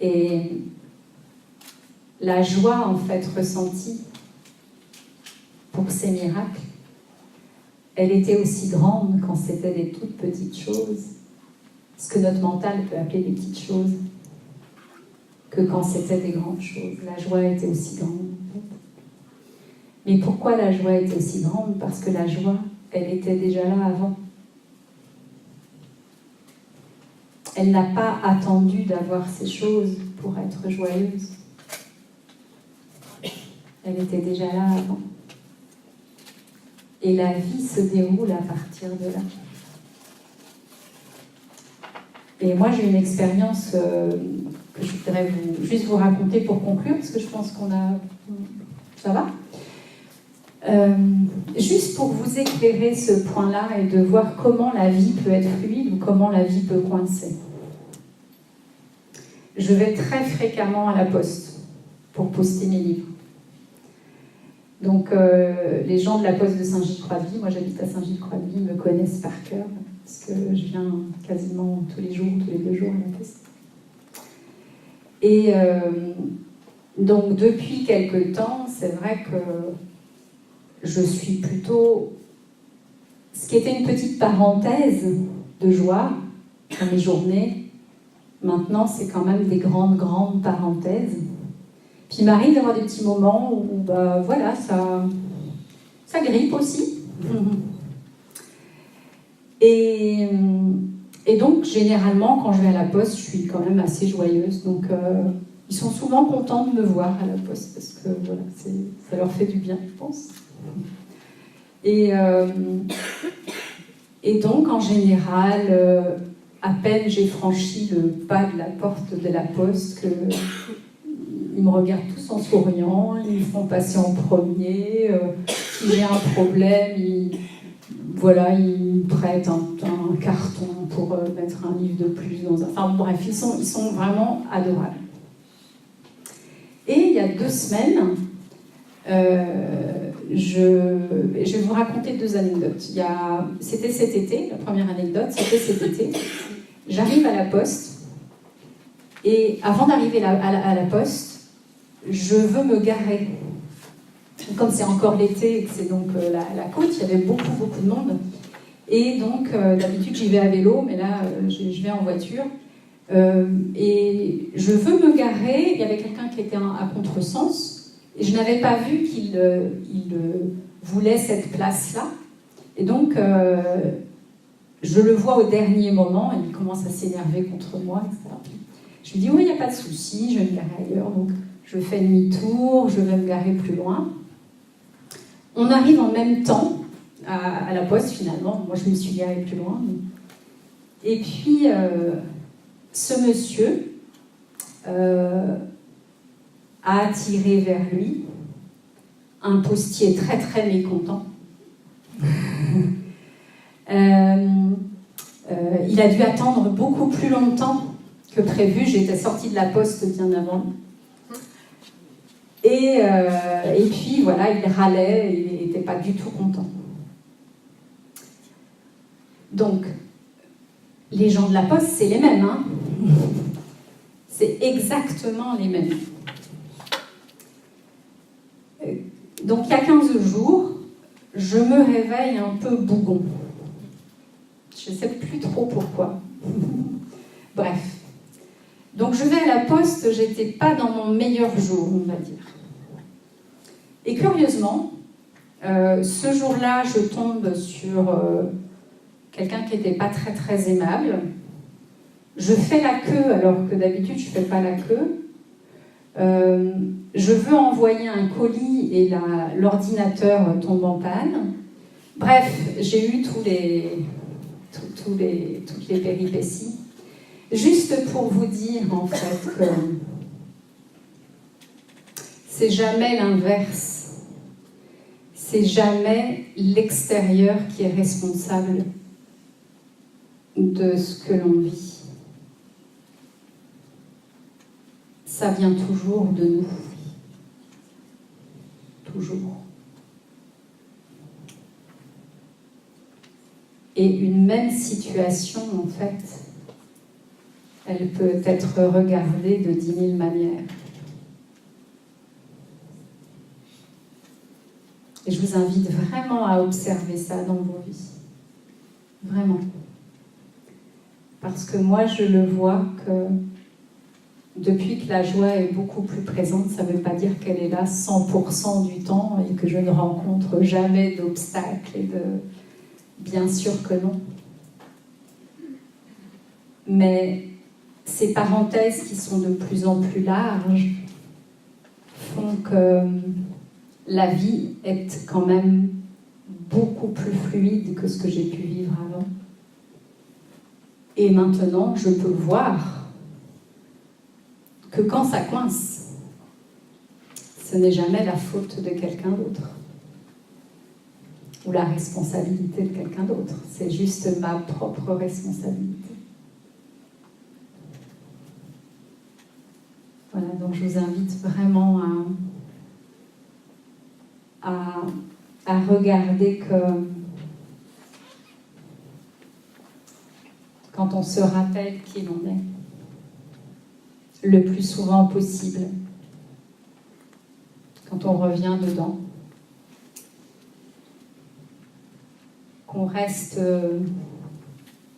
Et la joie, en fait, ressentie pour ces miracles, elle était aussi grande quand c'était des toutes petites choses, ce que notre mental peut appeler des petites choses, que quand c'était des grandes choses. La joie était aussi grande, en fait. Mais pourquoi la joie était aussi grande? Parce que la joie, elle était déjà là avant. Elle n'a pas attendu d'avoir ces choses pour être joyeuse. Elle était déjà là avant. Et la vie se déroule à partir de là. Et moi, j'ai une expérience que je voudrais juste vous raconter pour conclure, parce que je pense qu'on a... Ça va ? Juste pour vous éclairer ce point-là et de voir comment la vie peut être fluide ou comment la vie peut coincer. Je vais très fréquemment à la poste pour poster mes livres. Donc les gens de la poste de Saint-Gilles-Croix-de-Vie, moi j'habite à Saint-Gilles-Croix-de-Vie, me connaissent par cœur, parce que je viens quasiment tous les jours, tous les 2 jours à la poste. Et donc depuis quelque temps, c'est vrai que je suis plutôt... Ce qui était une petite parenthèse de joie dans mes journées, maintenant c'est quand même des grandes parenthèses. Puis il m'arrive d'avoir des petits moments où bah, voilà, ça grippe aussi. Et donc, généralement, quand je vais à la poste, je suis quand même assez joyeuse. Donc, ils sont souvent contents de me voir à la poste parce que voilà, ça leur fait du bien, je pense. Et donc, en général, à peine j'ai franchi le pas de la porte de la poste qu'ils me regardent tous en souriant, ils me font passer en premier. Si j'ai un problème, ils me prêtent un carton pour mettre un livre de plus dans un... Enfin bref, ils sont vraiment adorables. Et il y a 2 semaines, je vais vous raconter 2 anecdotes. C'était cet été, la première anecdote, c'était cet été. J'arrive à la poste, et avant d'arriver à la poste, je veux me garer. Comme c'est encore l'été et que c'est donc la côte, il y avait beaucoup de monde. Et donc, d'habitude, j'y vais à vélo, mais là, je vais en voiture. Et je veux me garer, il y avait quelqu'un qui était à contresens, et je n'avais pas vu qu'il voulait cette place-là. Et donc, je le vois au dernier moment, et il commence à s'énerver contre moi, etc. Je lui dis, oui, il n'y a pas de souci, je vais me garer ailleurs. Donc, je fais demi-tour, je vais me garer plus loin. On arrive en même temps à la poste, finalement. Moi, je me suis garée plus loin. Et puis, ce monsieur a attiré vers lui un postier très, très mécontent. Il a dû attendre beaucoup plus longtemps que prévu. J'étais sortie de la poste bien avant. Et puis, voilà, il râlait, il n'était pas du tout content. Donc, les gens de la poste, c'est les mêmes, hein. C'est exactement les mêmes. Donc, il y a 15 jours, je me réveille un peu bougon. Je ne sais plus trop pourquoi. Bref. Donc, je vais à la poste, j'étais pas dans mon meilleur jour, on va dire. Et curieusement, ce jour-là, je tombe sur quelqu'un qui n'était pas très très aimable. Je fais la queue alors que d'habitude je ne fais pas la queue. Je veux envoyer un colis et l'ordinateur tombe en panne. Bref, j'ai eu toutes les péripéties. Juste pour vous dire en fait que c'est jamais l'inverse. C'est jamais l'extérieur qui est responsable de ce que l'on vit. Ça vient toujours de nous. Toujours. Et une même situation, en fait, elle peut être regardée de 10 000 manières. Et je vous invite vraiment à observer ça dans vos vies. Vraiment. Parce que moi, je le vois que depuis que la joie est beaucoup plus présente, ça ne veut pas dire qu'elle est là 100% du temps et que je ne rencontre jamais d'obstacles et de... Bien sûr que non. Mais ces parenthèses qui sont de plus en plus larges font que la vie est quand même beaucoup plus fluide que ce que j'ai pu vivre avant. Et maintenant, je peux voir que quand ça coince, ce n'est jamais la faute de quelqu'un d'autre ou la responsabilité de quelqu'un d'autre. C'est juste ma propre responsabilité. Voilà, donc je vous invite vraiment à regarder que quand on se rappelle qui l'on est, le plus souvent possible, quand on revient dedans, qu'on reste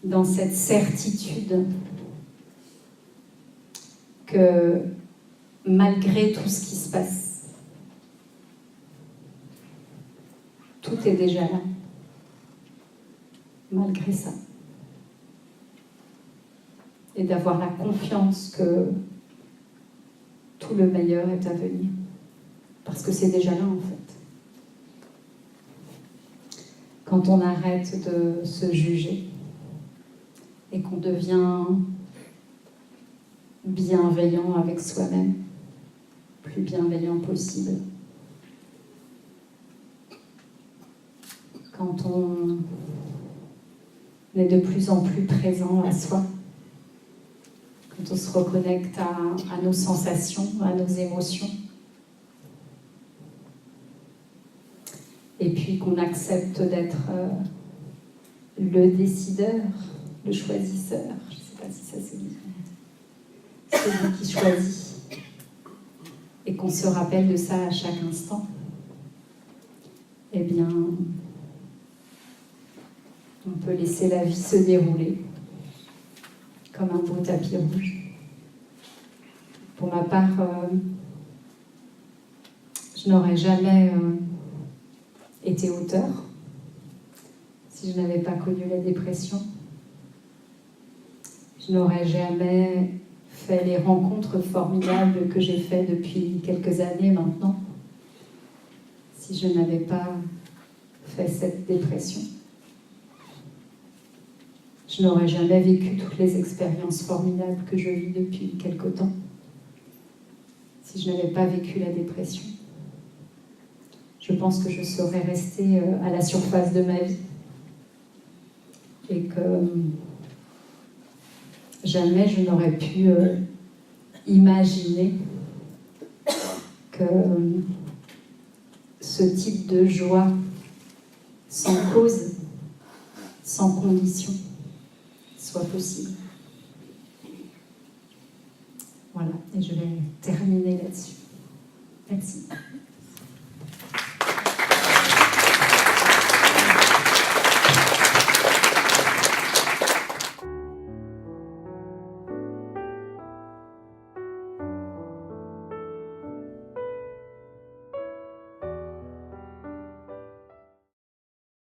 dans cette certitude que malgré tout ce qui se passe. Tout est déjà là, malgré ça. Et d'avoir la confiance que tout le meilleur est à venir. Parce que c'est déjà là, en fait. Quand on arrête de se juger et qu'on devient bienveillant avec soi-même, plus bienveillant possible. Quand on est de plus en plus présent à soi, quand on se reconnecte à nos sensations, à nos émotions, et puis qu'on accepte d'être le décideur, le choisisseur, je ne sais pas si ça se dit, celui qui choisit, et qu'on se rappelle de ça à chaque instant, eh bien, on peut laisser la vie se dérouler comme un beau tapis rouge. Pour ma part, je n'aurais jamais été auteur si je n'avais pas connu la dépression. Je n'aurais jamais fait les rencontres formidables que j'ai faites depuis quelques années maintenant si je n'avais pas fait cette dépression. Je n'aurais jamais vécu toutes les expériences formidables que je vis depuis quelque temps si je n'avais pas vécu la dépression. Je pense que je serais restée à la surface de ma vie et que jamais je n'aurais pu imaginer que ce type de joie sans cause, sans condition, soit possible. Voilà, et je vais terminer là-dessus. Merci.